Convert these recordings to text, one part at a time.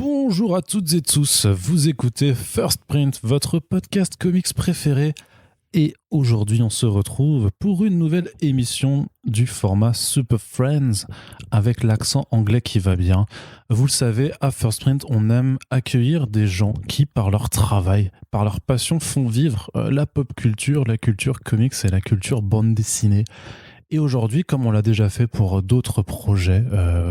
Bonjour à toutes et tous, vous écoutez First Print, votre podcast comics préféré. Et aujourd'hui, on se retrouve pour une nouvelle émission du format Super Friends avec l'accent anglais qui va bien. Vous le savez, à First Print, on aime accueillir des gens qui, par leur travail, par leur passion, font vivre la pop culture, la culture comics et la culture bande dessinée. Et aujourd'hui, comme on l'a déjà fait pour d'autres projets,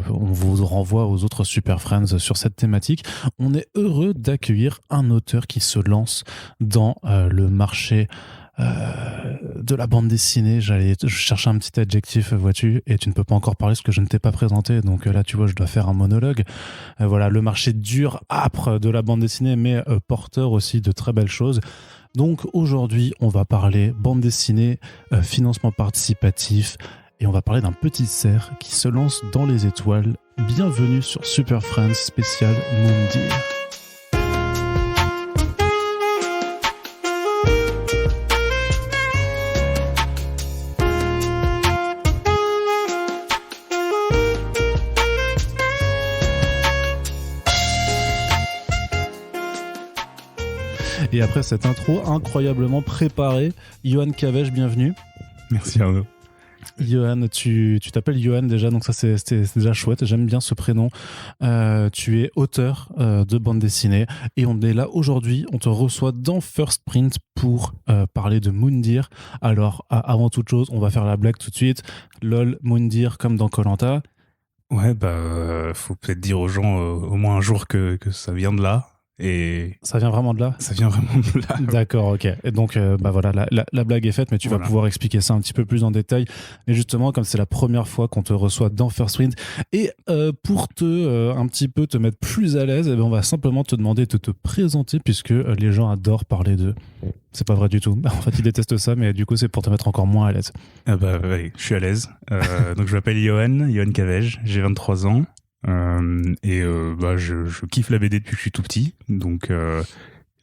on vous renvoie aux autres Super Friends sur cette thématique. On est heureux d'accueillir un auteur qui se lance dans le marché de la bande dessinée. Je cherchais un petit adjectif, vois-tu, et tu ne peux pas encore parler parce que je ne t'ai pas présenté. Donc là, tu vois, je dois faire un monologue. Voilà, le marché dur, âpre de la bande dessinée, mais porteur aussi de très belles choses. Donc aujourd'hui, on va parler bande dessinée, financement participatif, et on va parler d'un petit cerf qui se lance dans les étoiles. Bienvenue sur Super Friends spécial Moondir. Et après cette intro incroyablement préparée, Johan Cavège, bienvenue. Merci Arnaud. Johan, tu t'appelles Johan déjà, donc ça c'est déjà chouette, j'aime bien ce prénom. Tu es auteur de bande dessinée et on est là aujourd'hui, on te reçoit dans First Print pour parler de Moondir. Alors avant toute chose, on va faire la blague tout de suite. LOL, Moondir comme dans Koh-Lanta. Ouais, faut peut-être dire aux gens au moins un jour que ça vient de là. Et ça vient vraiment de là ? Ça vient vraiment de là. D'accord, ok. Et donc, voilà, la blague est faite, mais tu vas pouvoir expliquer ça un petit peu plus en détail. Mais justement, comme c'est la première fois qu'on te reçoit dans First Print, et pour un petit peu te mettre plus à l'aise, on va simplement te demander de te présenter, puisque les gens adorent parler d'eux. C'est pas vrai du tout. En fait, ils détestent ça, mais du coup, c'est pour te mettre encore moins à l'aise. Ouais, je suis à l'aise. Donc, je m'appelle Johan Cavège, j'ai 23 ans. Je kiffe la BD depuis que je suis tout petit, donc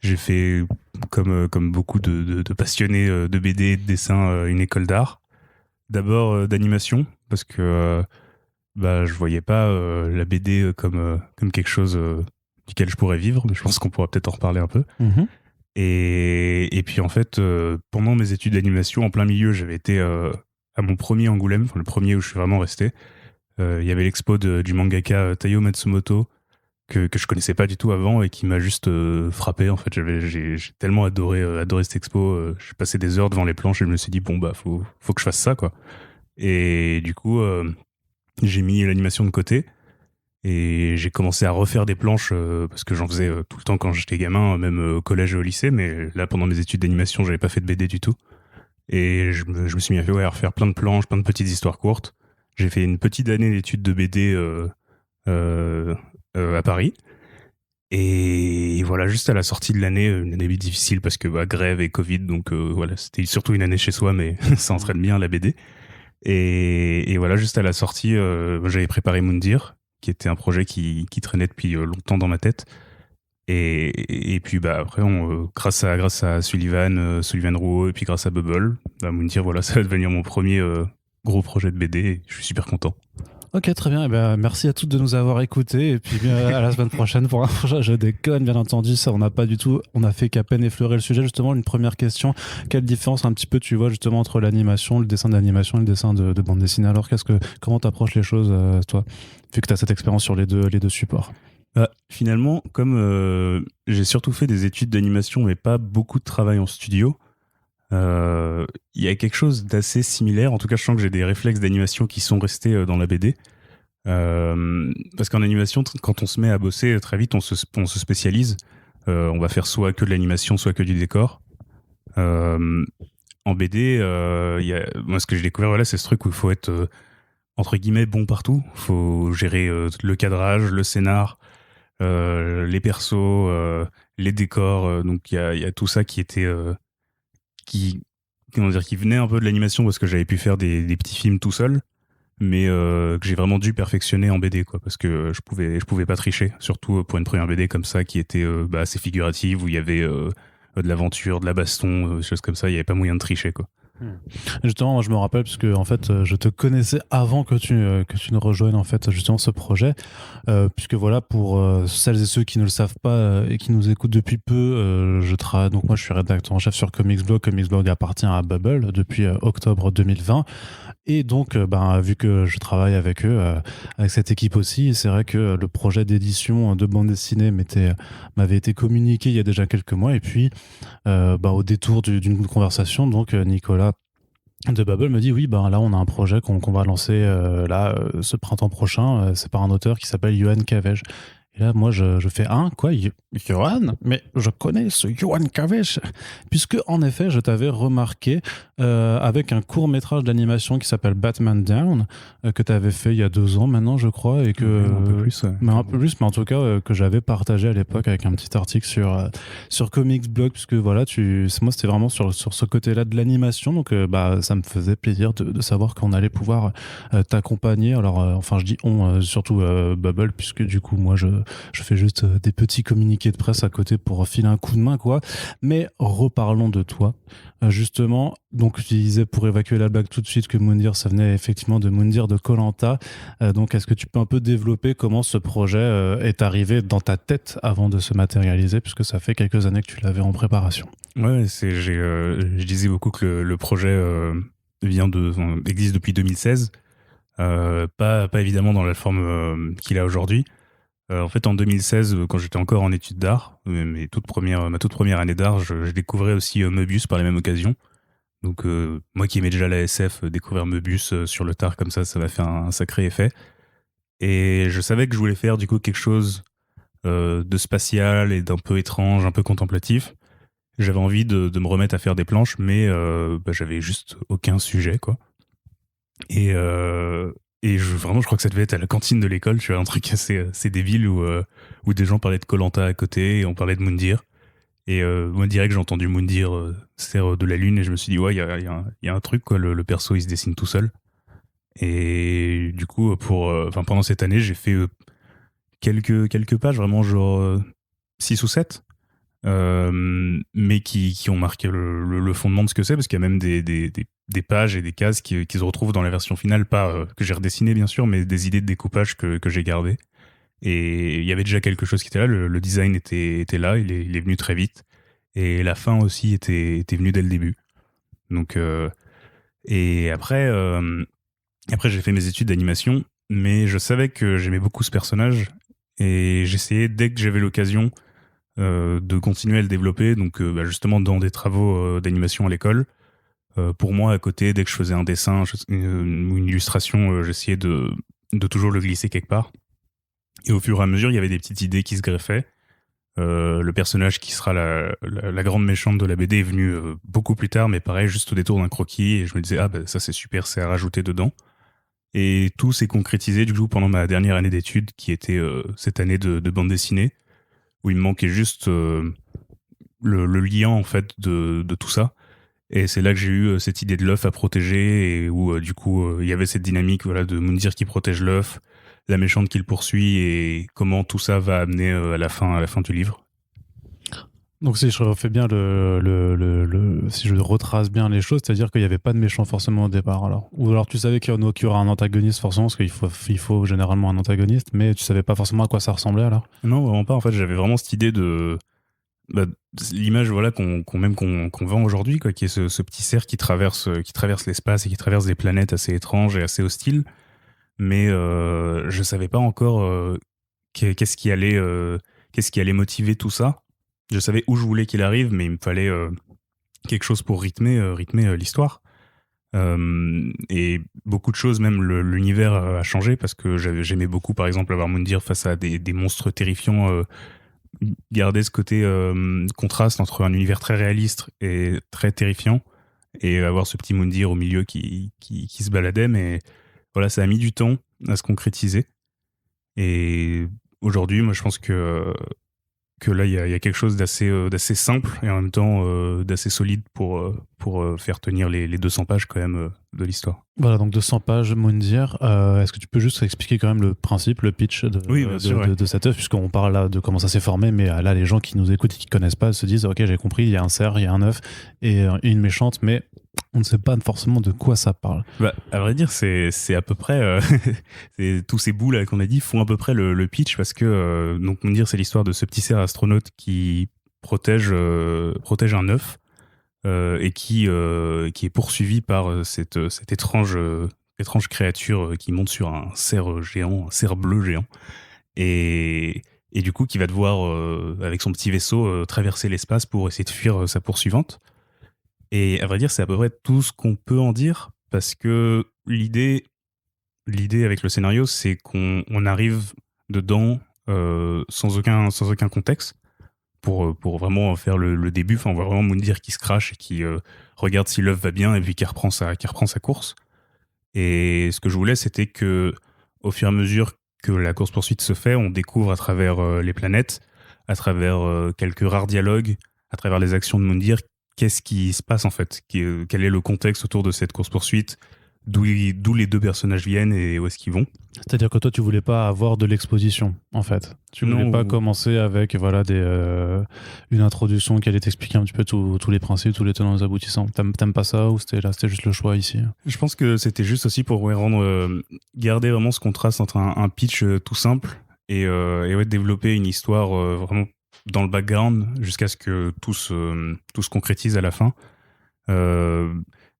j'ai fait comme beaucoup de passionnés de BD et de dessin une école d'art, d'abord d'animation parce que je voyais pas la BD comme quelque chose duquel je pourrais vivre, mais je pense qu'on pourra peut-être en reparler un peu. Et puis en fait pendant mes études d'animation en plein milieu j'avais été à mon premier Angoulême, le premier où je suis vraiment resté. Il y avait l'expo du mangaka Taiyo Matsumoto que je connaissais pas du tout avant et qui m'a juste frappé. En fait, j'ai tellement adoré cette expo. J'ai passé des heures devant les planches et je me suis dit faut que je fasse ça quoi. Et du coup, j'ai mis l'animation de côté et j'ai commencé à refaire des planches parce que j'en faisais tout le temps quand j'étais gamin, même au collège et au lycée. Mais là, pendant mes études d'animation, j'avais pas fait de BD du tout. Et je me suis mis à refaire plein de planches, plein de petites histoires courtes. J'ai fait une petite année d'études de BD à Paris. Et voilà, juste à la sortie de l'année, une année difficile parce que grève et Covid, donc voilà, c'était surtout une année chez soi, mais ça entraîne bien la BD. Et voilà, juste à la sortie, j'avais préparé Moondir, qui était un projet qui traînait depuis longtemps dans ma tête. Et puis après, grâce à Sullivan Rouault, et puis grâce à Bubble, Moondir, voilà, ça va devenir mon premier gros projet de BD et je suis super content. Ok, très bien. Merci à toutes de nous avoir écoutés et puis à la semaine prochaine pour un prochain. Je déconne, bien entendu. Ça, on a fait qu'à peine effleurer le sujet. Justement, une première question. Quelle différence un petit peu tu vois justement entre l'animation, le dessin d'animation et le dessin de bande dessinée? Alors, comment t'approches les choses, toi, vu que t'as cette expérience sur les deux supports? Finalement, comme j'ai surtout fait des études d'animation mais pas beaucoup de travail en studio, il y a quelque chose d'assez similaire. En tout cas, je sens que j'ai des réflexes d'animation qui sont restés dans la BD. Parce qu'en animation, quand on se met à bosser, très vite, on se spécialise. On va faire soit que de l'animation, soit que du décor. En BD, moi, ce que j'ai découvert, voilà, c'est ce truc où il faut être, entre guillemets, bon partout. Il faut gérer le cadrage, le scénar, les persos, les décors. Donc, il y a tout ça qui était... qui venait un peu de l'animation parce que j'avais pu faire des petits films tout seul, mais que j'ai vraiment dû perfectionner en BD quoi, parce que je pouvais pas tricher, surtout pour une première BD comme ça qui était assez figurative, où il y avait de l'aventure, de la baston, des choses comme ça, il y avait pas moyen de tricher quoi. Justement, moi, je me rappelle parce que en fait, je te connaissais avant que tu ne rejoignes en fait justement ce projet, puisque voilà pour celles et ceux qui ne le savent pas et qui nous écoutent depuis peu, je travaille donc moi je suis rédacteur en chef sur Comicsblog. Comicsblog appartient à Bubble depuis octobre 2020. Et donc, vu que je travaille avec eux, avec cette équipe aussi, c'est vrai que le projet d'édition de bande dessinée m'avait été communiqué il y a déjà quelques mois. Et puis, au détour d'une conversation, donc Nicolas de Bubble me dit oui, là on a un projet qu'on va lancer ce printemps prochain. C'est par un auteur qui s'appelle Johan Cavej. Et là, moi, je fais quoi, Johan? Mais je connais ce Johan Cavej, puisque en effet, je t'avais remarqué avec un court métrage d'animation qui s'appelle Batman Down, que tu avais fait il y a 2 ans maintenant, je crois, et que un peu plus, ouais. mais un peu plus, mais en tout cas que j'avais partagé à l'époque avec un petit article sur Comicsblog, puisque voilà, moi c'était vraiment sur ce côté-là de l'animation, donc ça me faisait plaisir de savoir qu'on allait pouvoir t'accompagner. Alors, enfin, je dis surtout Bubble, puisque du coup, moi, je fais juste des petits communiqués de presse à côté pour filer un coup de main, quoi. Mais reparlons de toi. Justement, donc je disais pour évacuer la blague tout de suite que Moundir, ça venait effectivement de Moundir de Koh-Lanta. Donc, est-ce que tu peux un peu développer comment ce projet est arrivé dans ta tête avant de se matérialiser, puisque ça fait quelques années que tu l'avais en préparation? Ouais, je disais beaucoup que le projet existe depuis 2016. Pas évidemment dans la forme qu'il a aujourd'hui. En fait, en 2016, quand j'étais encore en études d'art, ma toute première année d'art, je découvrais aussi Möbius par la même occasion. Donc, moi qui aimais déjà la SF, découvrir Möbius sur le tard comme ça m'a fait un sacré effet. Et je savais que je voulais faire du coup quelque chose de spatial et d'un peu étrange, un peu contemplatif. J'avais envie de me remettre à faire des planches, mais j'avais juste aucun sujet, quoi. Et vraiment, je crois que ça devait être à la cantine de l'école, tu vois, un truc assez débile où des gens parlaient de Koh-Lanta à côté et on parlait de Moundir. Et moi, direct, j'ai entendu Moundir, c'est de la Lune, et je me suis dit, ouais, il y a un truc, quoi, le perso, il se dessine tout seul. Et du coup, pendant cette année, j'ai fait quelques pages, vraiment genre 6 ou 7, mais qui ont marqué le fondement de ce que c'est, parce qu'il y a même des pages et des cases qui se retrouvent dans la version finale, pas que j'ai redessiné bien sûr, mais des idées de découpage que j'ai gardées. Et il y avait déjà quelque chose qui était là, le design était là, il est venu très vite, et la fin aussi était venue dès le début. Donc, et après j'ai fait mes études d'animation, mais je savais que j'aimais beaucoup ce personnage, et j'essayais dès que j'avais l'occasion de continuer à le développer, donc justement dans des travaux d'animation à l'école. Pour moi, à côté, dès que je faisais un dessin ou une illustration, j'essayais de toujours le glisser quelque part. Et au fur et à mesure, il y avait des petites idées qui se greffaient. Le personnage qui sera la grande méchante de la BD est venu beaucoup plus tard, mais pareil, juste au détour d'un croquis, et je me disais, ça c'est super, c'est à rajouter dedans. Et tout s'est concrétisé du coup pendant ma dernière année d'études, qui était cette année de bande dessinée, où il me manquait juste le lien en fait de tout ça. Et c'est là que j'ai eu cette idée de l'œuf à protéger, et où du coup il y avait cette dynamique, voilà, de Moundir qui protège l'œuf, la méchante qui le poursuit, et comment tout ça va amener à la fin du livre. Donc si je refais bien si je retrace bien les choses, c'est-à-dire qu'il n'y avait pas de méchant forcément au départ, alors. Ou alors tu savais qu'il y aura un antagoniste forcément, parce qu'il faut généralement un antagoniste, mais tu savais pas forcément à quoi ça ressemblait alors? Non, vraiment pas. En fait, j'avais vraiment cette idée de l'image, voilà, qu'on vend aujourd'hui, quoi, qui est ce petit cerf qui traverse l'espace et qui traverse des planètes assez étranges et assez hostiles. Mais je savais pas encore qu'est-ce qui allait motiver tout ça. Je savais où je voulais qu'il arrive, mais il me fallait quelque chose pour rythmer l'histoire. Et beaucoup de choses, même l'univers a changé, parce que j'aimais beaucoup, par exemple, avoir Moundir face à des monstres terrifiants, garder ce côté contraste entre un univers très réaliste et très terrifiant, et avoir ce petit Moundir au milieu qui se baladait. Mais voilà, ça a mis du temps à se concrétiser. Et aujourd'hui, moi, je pense que là, il y a quelque chose d'assez simple et en même temps d'assez solide pour faire tenir les 200 pages quand même de l'histoire. Voilà, donc 200 pages, Moundir. Est-ce que tu peux juste expliquer quand même le principe, le pitch de cette œuvre, puisqu'on parle là de comment ça s'est formé, mais là, les gens qui nous écoutent et qui ne connaissent pas se disent « Ok, j'ai compris, il y a un cerf, il y a un œuf et une méchante, mais on ne sait pas forcément de quoi ça parle. Bah, à vrai dire, c'est à peu près tous ces bouts là qu'on a dit font à peu près le pitch parce que donc Moundir, c'est l'histoire de ce petit cerf astronaute qui protège un œuf et qui est poursuivi par cette étrange créature qui monte sur un cerf géant, un cerf bleu géant et du coup qui va devoir avec son petit vaisseau traverser l'espace pour essayer de fuir sa poursuivante. Et à vrai dire, c'est à peu près tout ce qu'on peut en dire, parce que l'idée avec le scénario, c'est qu'on arrive dedans sans aucun contexte pour vraiment faire le début. Enfin, on voit vraiment Moundir qui se crache et qui regarde si l'œuf va bien et puis qui reprend sa course. Et ce que je voulais, c'était que au fur et à mesure que la course-poursuite se fait, on découvre à travers les planètes, à travers quelques rares dialogues, à travers les actions de Moundir, qu'est-ce qui se passe en fait, quel est le contexte autour de cette course-poursuite, d'où les deux personnages viennent et où est-ce qu'ils vont. C'est-à-dire que toi, tu voulais pas avoir de l'exposition, en fait. Tu voulais pas commencer avec une introduction qui allait t'expliquer un petit peu tous les principes, tous les tenants et les aboutissants. T'aimes pas ça ou c'était juste le choix ici? Je pense que c'était juste aussi pour garder vraiment ce contraste entre un pitch tout simple et développer une histoire vraiment dans le background jusqu'à ce que tout se concrétise à la fin.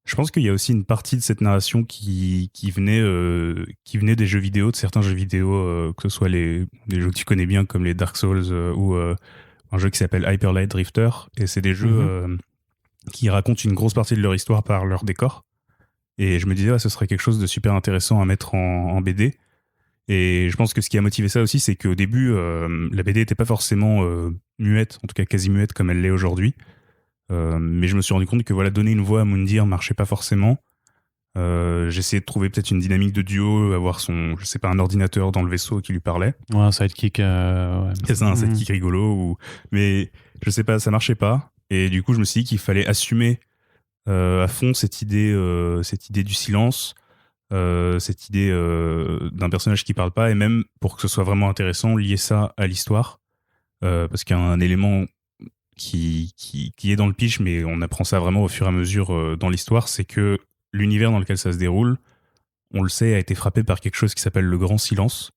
Je pense qu'il y a aussi une partie de cette narration qui venait des jeux vidéo, de certains jeux vidéo, que ce soit les jeux que tu connais bien comme les Dark Souls ou un jeu qui s'appelle Hyper Light Drifter. Et c'est des jeux qui racontent une grosse partie de leur histoire par leur décor. Et je me disais, ce serait quelque chose de super intéressant à mettre en BD. Et je pense que ce qui a motivé ça aussi, c'est qu'au début, la BD n'était pas forcément muette, en tout cas quasi muette comme elle l'est aujourd'hui. Mais je me suis rendu compte que donner une voix à Moundir marchait pas forcément. J'essayais de trouver peut-être une dynamique de duo, avoir un ordinateur dans le vaisseau qui lui parlait. Ouais, un sidekick. Ouais. C'est ça, un sidekick rigolo. Mais je sais pas, ça marchait pas. Et du coup, je me suis dit qu'il fallait assumer à fond cette idée du silence, cette idée d'un personnage qui parle pas, et même pour que ce soit vraiment intéressant, lier ça à l'histoire. Parce qu'il y a un élément qui est dans le pitch, mais on apprend ça vraiment au fur et à mesure dans l'histoire, c'est que l'univers dans lequel ça se déroule, on le sait, a été frappé par quelque chose qui s'appelle le grand silence.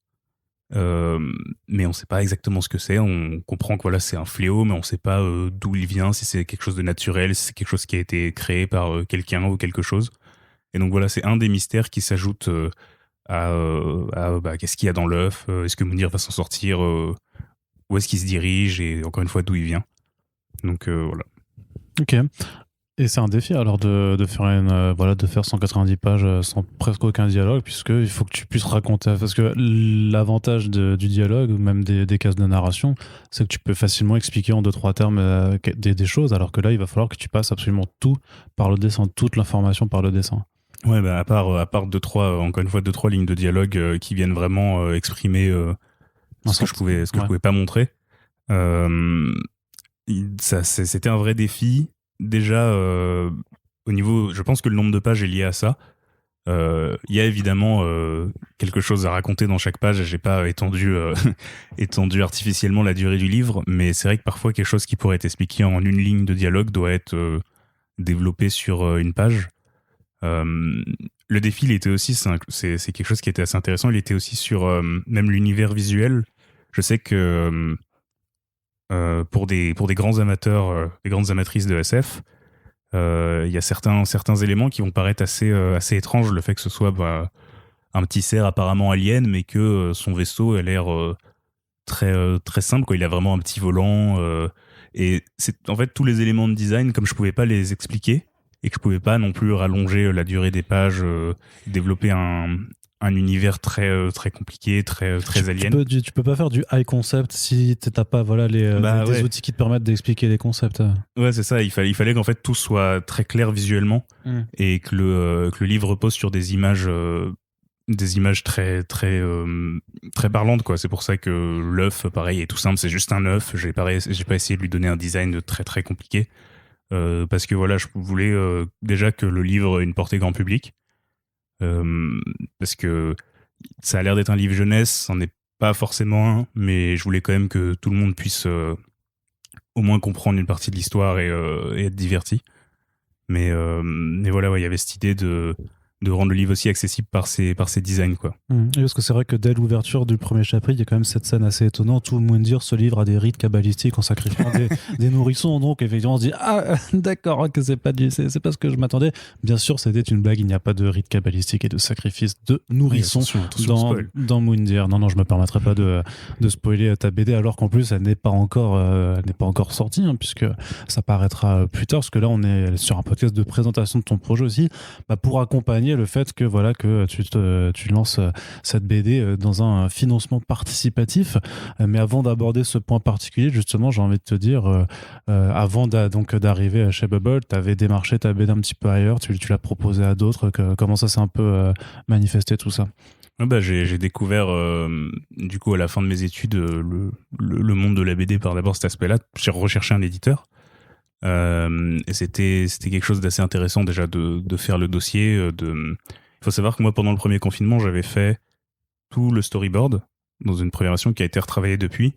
Mais on sait pas exactement ce que c'est. On comprend que c'est un fléau, mais on sait pas d'où il vient, si c'est quelque chose de naturel, si c'est quelque chose qui a été créé par quelqu'un ou quelque chose. Et donc c'est un des mystères qui s'ajoute à qu'est-ce qu'il y a dans l'œuf, est-ce que Moundir va s'en sortir, où est-ce qu'il se dirige, et encore une fois d'où il vient. Donc voilà. Ok. Et c'est un défi alors de faire 190 pages sans presque aucun dialogue, puisqu'il faut que tu puisses raconter. Parce que l'avantage du dialogue, ou même des cases de narration, c'est que tu peux facilement expliquer en 2-3 termes des choses, alors que là, il va falloir que tu passes absolument tout par le dessin, toute l'information par le dessin. Ouais, à part encore une fois, 2-3 lignes de dialogue qui viennent vraiment exprimer ce que je pouvais pas montrer. C'était un vrai défi. Déjà, au niveau, je pense que le nombre de pages est lié à ça. Il y a évidemment quelque chose à raconter dans chaque page. J'ai pas étendu artificiellement la durée du livre, mais c'est vrai que parfois quelque chose qui pourrait être expliqué en une ligne de dialogue doit être développé sur une page. Le défi, il était aussi, c'est quelque chose qui était assez intéressant. Il était aussi sur même l'univers visuel. Je sais que pour des grands amateurs, des grandes amatrices de SF, il y a certains éléments qui vont paraître assez étranges. Le fait que ce soit un petit cerf apparemment alien, mais que son vaisseau a l'air très simple, quoi. Il a vraiment un petit volant. Et c'est en fait tous les éléments de design, comme je pouvais pas les expliquer et que je pouvais pas non plus rallonger la durée des pages, développer un univers très compliqué, très alien. Tu peux pas faire du high concept si t'as pas des outils qui te permettent d'expliquer les concepts. Ouais, c'est ça. Il fallait qu'en fait tout soit très clair visuellement et que le livre repose sur des images très parlantes, quoi. C'est pour ça que l'œuf, pareil, est tout simple. C'est juste un œuf. J'ai pas essayé de lui donner un design très compliqué parce que je voulais déjà que le livre ait une portée grand public. Parce que ça a l'air d'être un livre jeunesse, c'en est pas forcément un, mais je voulais quand même que tout le monde puisse au moins comprendre une partie de l'histoire et être diverti. Mais voilà, il y avait cette idée de rendre le livre aussi accessible par ses designs, quoi. Et parce que c'est vrai que dès l'ouverture du premier chapitre, il y a quand même cette scène assez étonnante où Moundir se livre à des rites kabbalistiques en sacrifiant des nourrissons. Donc effectivement, on se dit d'accord, que c'est pas ce que je m'attendais. Bien sûr, c'était une blague. Il n'y a pas de rite kabbalistique et de sacrifice de nourrissons dans Moundir. Non, je me permettrai pas de spoiler ta BD alors qu'en plus elle n'est pas encore sortie, hein, puisque ça paraîtra plus tard. Parce que là, on est sur un podcast de présentation de ton projet aussi, pour accompagner le fait que voilà que tu lances cette BD dans un financement participatif. Mais avant d'aborder ce point particulier, justement, j'ai envie de te dire, avant d'arriver chez Bubble, tu avais démarché ta BD un petit peu ailleurs, tu l'as proposé à d'autres. Comment ça s'est un peu manifesté tout ça? J'ai découvert du coup à la fin de mes études le monde de la BD par d'abord cet aspect-là. J'ai recherché un éditeur. Et c'était quelque chose d'assez intéressant déjà de faire le dossier. Il faut savoir que moi, pendant le premier confinement, j'avais fait tout le storyboard dans une première version qui a été retravaillée depuis.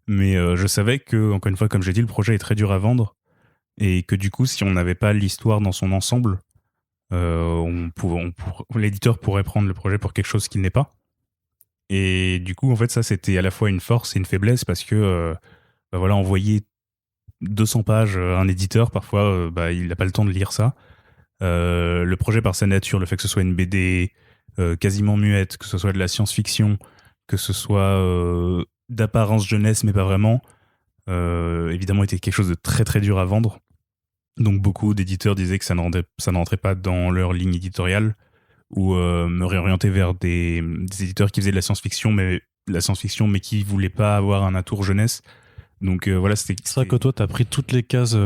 Mais je savais que, encore une fois, comme j'ai dit, le projet est très dur à vendre et que du coup, si on n'avait pas l'histoire dans son ensemble, l'éditeur pourrait prendre le projet pour quelque chose qu'il n'est pas. Et du coup, en fait, ça, c'était à la fois une force et une faiblesse parce que voilà, envoyer 200 pages à un éditeur, parfois, il n'a pas le temps de lire ça. Le projet par sa nature, le fait que ce soit une BD quasiment muette, que ce soit de la science-fiction, que ce soit d'apparence jeunesse, mais pas vraiment, évidemment, était quelque chose de très très dur à vendre. Donc beaucoup d'éditeurs disaient que ça ne rentrait pas dans leur ligne éditoriale, ou me réorienter vers des éditeurs qui faisaient de la science-fiction, mais qui ne voulaient pas avoir un atour jeunesse. Donc voilà, c'est vrai que toi, tu as pris toutes les cases,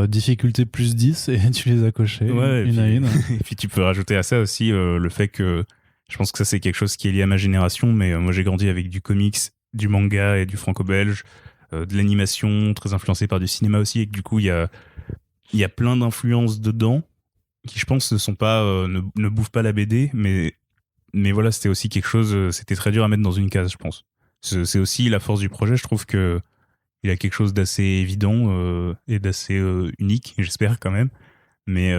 difficulté plus 10, et tu les as cochées une à une. Et puis tu peux rajouter à ça aussi le fait que je pense que ça, c'est quelque chose qui est lié à ma génération, mais moi, j'ai grandi avec du comics, du manga et du franco-belge, de l'animation, très influencé par du cinéma aussi, et que du coup, il y a plein d'influences dedans qui, je pense, ne bouffent pas la BD, mais voilà, c'était aussi quelque chose, c'était très dur à mettre dans une case, je pense. C'est aussi la force du projet, je trouve que il a quelque chose d'assez évident et d'assez unique, j'espère quand même. Mais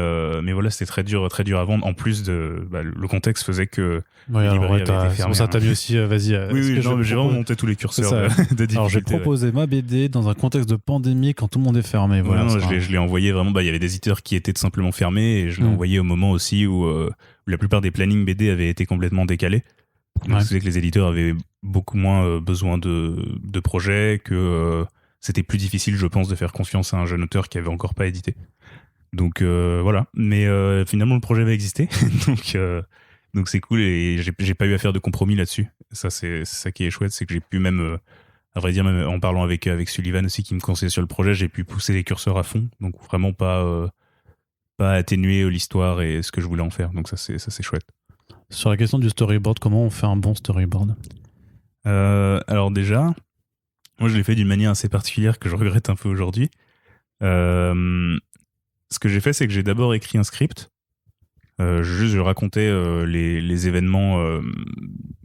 voilà, c'était très dur à vendre. En plus le contexte faisait que la librairie avait été fermée. Ça t'a mis aussi, vas-y. Oui, j'ai vraiment monté tous les curseurs de difficulté. Alors j'ai proposé ma BD dans un contexte de pandémie quand tout le monde est fermé. Voilà, non, je l'ai envoyé vraiment. Il y avait des éditeurs qui étaient tout simplement fermés et je l'ai envoyé au moment aussi où la plupart des plannings BD avaient été complètement décalés. Donc c'est que les éditeurs avaient beaucoup moins besoin de projets, que c'était plus difficile, je pense, de faire confiance à un jeune auteur qui avait encore pas édité. Donc voilà, mais finalement le projet va exister, donc c'est cool et j'ai pas eu à faire de compromis là-dessus. Ça, c'est ça qui est chouette, c'est que j'ai pu même, à vrai dire, même en parlant avec Sullivan aussi qui me conseillait sur le projet, j'ai pu pousser les curseurs à fond, donc vraiment pas atténuer l'histoire et ce que je voulais en faire. Donc ça c'est chouette. Sur la question du storyboard, comment on fait un bon storyboard ? Alors déjà, moi je l'ai fait d'une manière assez particulière que je regrette un peu aujourd'hui. Ce que j'ai fait, c'est que j'ai d'abord écrit un script. Je racontais les événements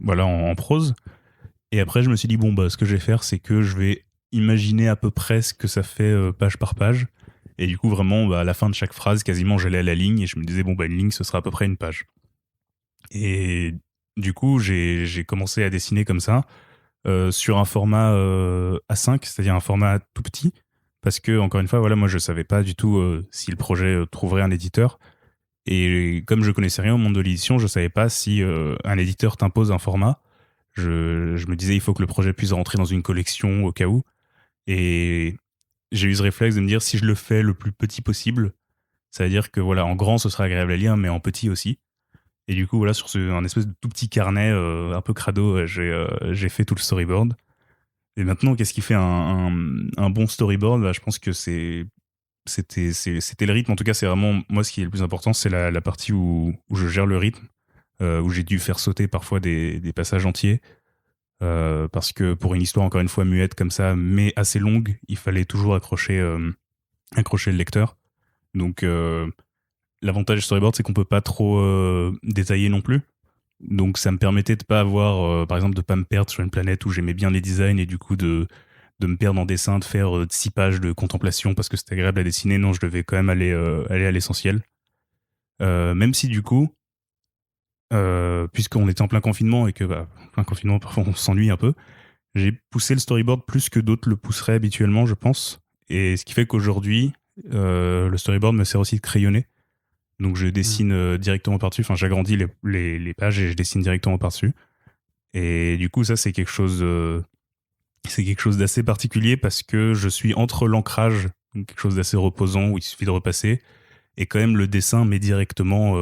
en prose. Et après, je me suis dit, ce que je vais faire, c'est que je vais imaginer à peu près ce que ça fait page par page. Et du coup, vraiment, à la fin de chaque phrase, quasiment, j'allais à la ligne et je me disais, une ligne, ce sera à peu près une page. Et du coup, j'ai commencé à dessiner comme ça, sur un format A5, c'est-à-dire un format tout petit. Parce que, encore une fois, voilà, moi, je savais pas du tout si le projet trouverait un éditeur. Et comme je connaissais rien au monde de l'édition, je savais pas si un éditeur t'impose un format. Je me disais, il faut que le projet puisse rentrer dans une collection au cas où. Et j'ai eu ce réflexe de me dire, si je le fais le plus petit possible, ça veut dire que, voilà, en grand, ce sera agréable à lire, mais en petit aussi. Et du coup, voilà, sur un espèce de tout petit carnet un peu crado, j'ai fait tout le storyboard. Et maintenant, qu'est-ce qui fait un bon storyboard ? Je pense que c'était le rythme. En tout cas, c'est vraiment, moi, ce qui est le plus important, c'est la partie où je gère le rythme, où j'ai dû faire sauter parfois des passages entiers. Parce que pour une histoire, encore une fois, muette comme ça, mais assez longue, il fallait toujours accrocher le lecteur. Donc, l'avantage du storyboard, c'est qu'on peut pas trop détailler non plus. Donc ça me permettait de pas avoir, par exemple, de pas me perdre sur une planète où j'aimais bien les designs et du coup de de me perdre en dessin, de faire 6 pages de contemplation parce que c'était agréable à dessiner. Non, je devais quand même aller à l'essentiel. Même si du coup, puisqu'on était en plein confinement et que plein confinement parfois on s'ennuie un peu, j'ai poussé le storyboard plus que d'autres le pousseraient habituellement, je pense. Et ce qui fait qu'aujourd'hui, le storyboard me sert aussi de crayonné. Donc je dessine directement par-dessus. Enfin, j'agrandis les pages et je dessine directement par-dessus. Et du coup, ça, c'est quelque chose d'assez particulier parce que je suis entre l'ancrage, donc quelque chose d'assez reposant où il suffit de repasser, et quand même le dessin met directement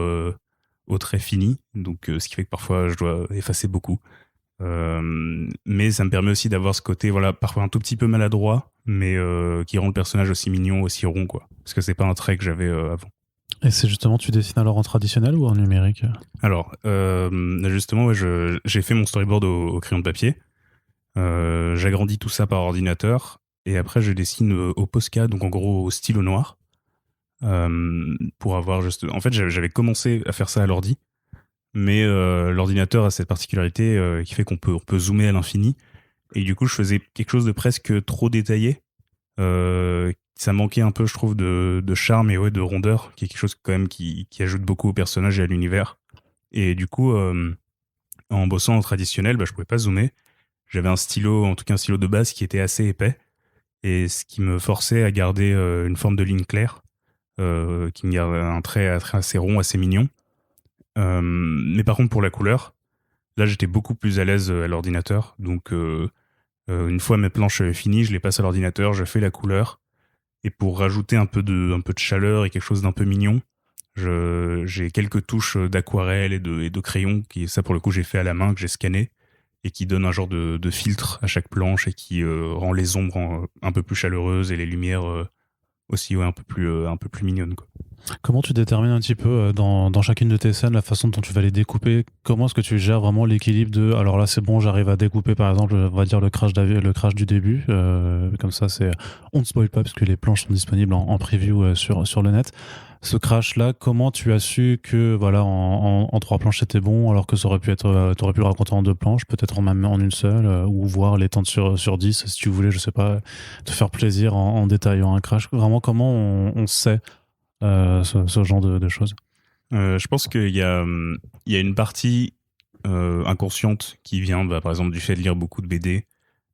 au trait fini. Donc, ce qui fait que parfois, je dois effacer beaucoup. Mais ça me permet aussi d'avoir ce côté, voilà, parfois un tout petit peu maladroit, mais qui rend le personnage aussi mignon, aussi rond, quoi. Parce que c'est pas un trait que j'avais avant. Et c'est justement, tu dessines alors en traditionnel ou en numérique? Alors, justement, ouais, j'ai fait mon storyboard au crayon de papier. J'agrandis tout ça par ordinateur. Et après, je dessine au Posca, donc en gros au stylo noir. Pour avoir juste... En fait, j'avais commencé à faire ça à l'ordi. Mais l'ordinateur a cette particularité qui fait on peut zoomer à l'infini. Et du coup, je faisais quelque chose de presque trop détaillé. Ça manquait un peu, je trouve, de charme et ouais, de rondeur, qui est quelque chose quand même qui ajoute beaucoup au personnage et à l'univers. Et du coup, en bossant en traditionnel, je pouvais pas zoomer. J'avais un stylo, en tout cas un stylo de base, qui était assez épais, et ce qui me forçait à garder une forme de ligne claire, qui me garde un trait assez rond, assez mignon. Mais par contre, pour la couleur, là, j'étais beaucoup plus à l'aise à l'ordinateur. Donc, une fois mes planches finies, je les passe à l'ordinateur, je fais la couleur. Et pour rajouter un peu de chaleur et quelque chose d'un peu mignon, j'ai quelques touches d'aquarelle et de crayon, ça pour le coup j'ai fait à la main, que j'ai scanné, et qui donne un genre de filtre à chaque planche et qui rend les ombres un peu plus chaleureuses et les lumières aussi un peu plus mignonnes, quoi. Comment tu détermines un petit peu dans chacune de tes scènes la façon dont tu vas les découper? Comment est-ce que tu gères vraiment l'équilibre de alors là c'est bon, j'arrive à découper par exemple, on va dire le crash du début, comme ça on ne spoil pas parce que les planches sont disponibles en preview sur le net. Ce crash là, comment tu as su que voilà en 3 planches c'était bon alors que ça aurait pu être t'aurais pu le raconter en 2 planches, peut-être même en une seule, ou voir l'étendre sur 10 si tu voulais, je sais pas, te faire plaisir en détaillant un crash. Vraiment comment on sait ce genre de choses? Je pense qu'il y a une partie inconsciente qui vient par exemple du fait de lire beaucoup de BD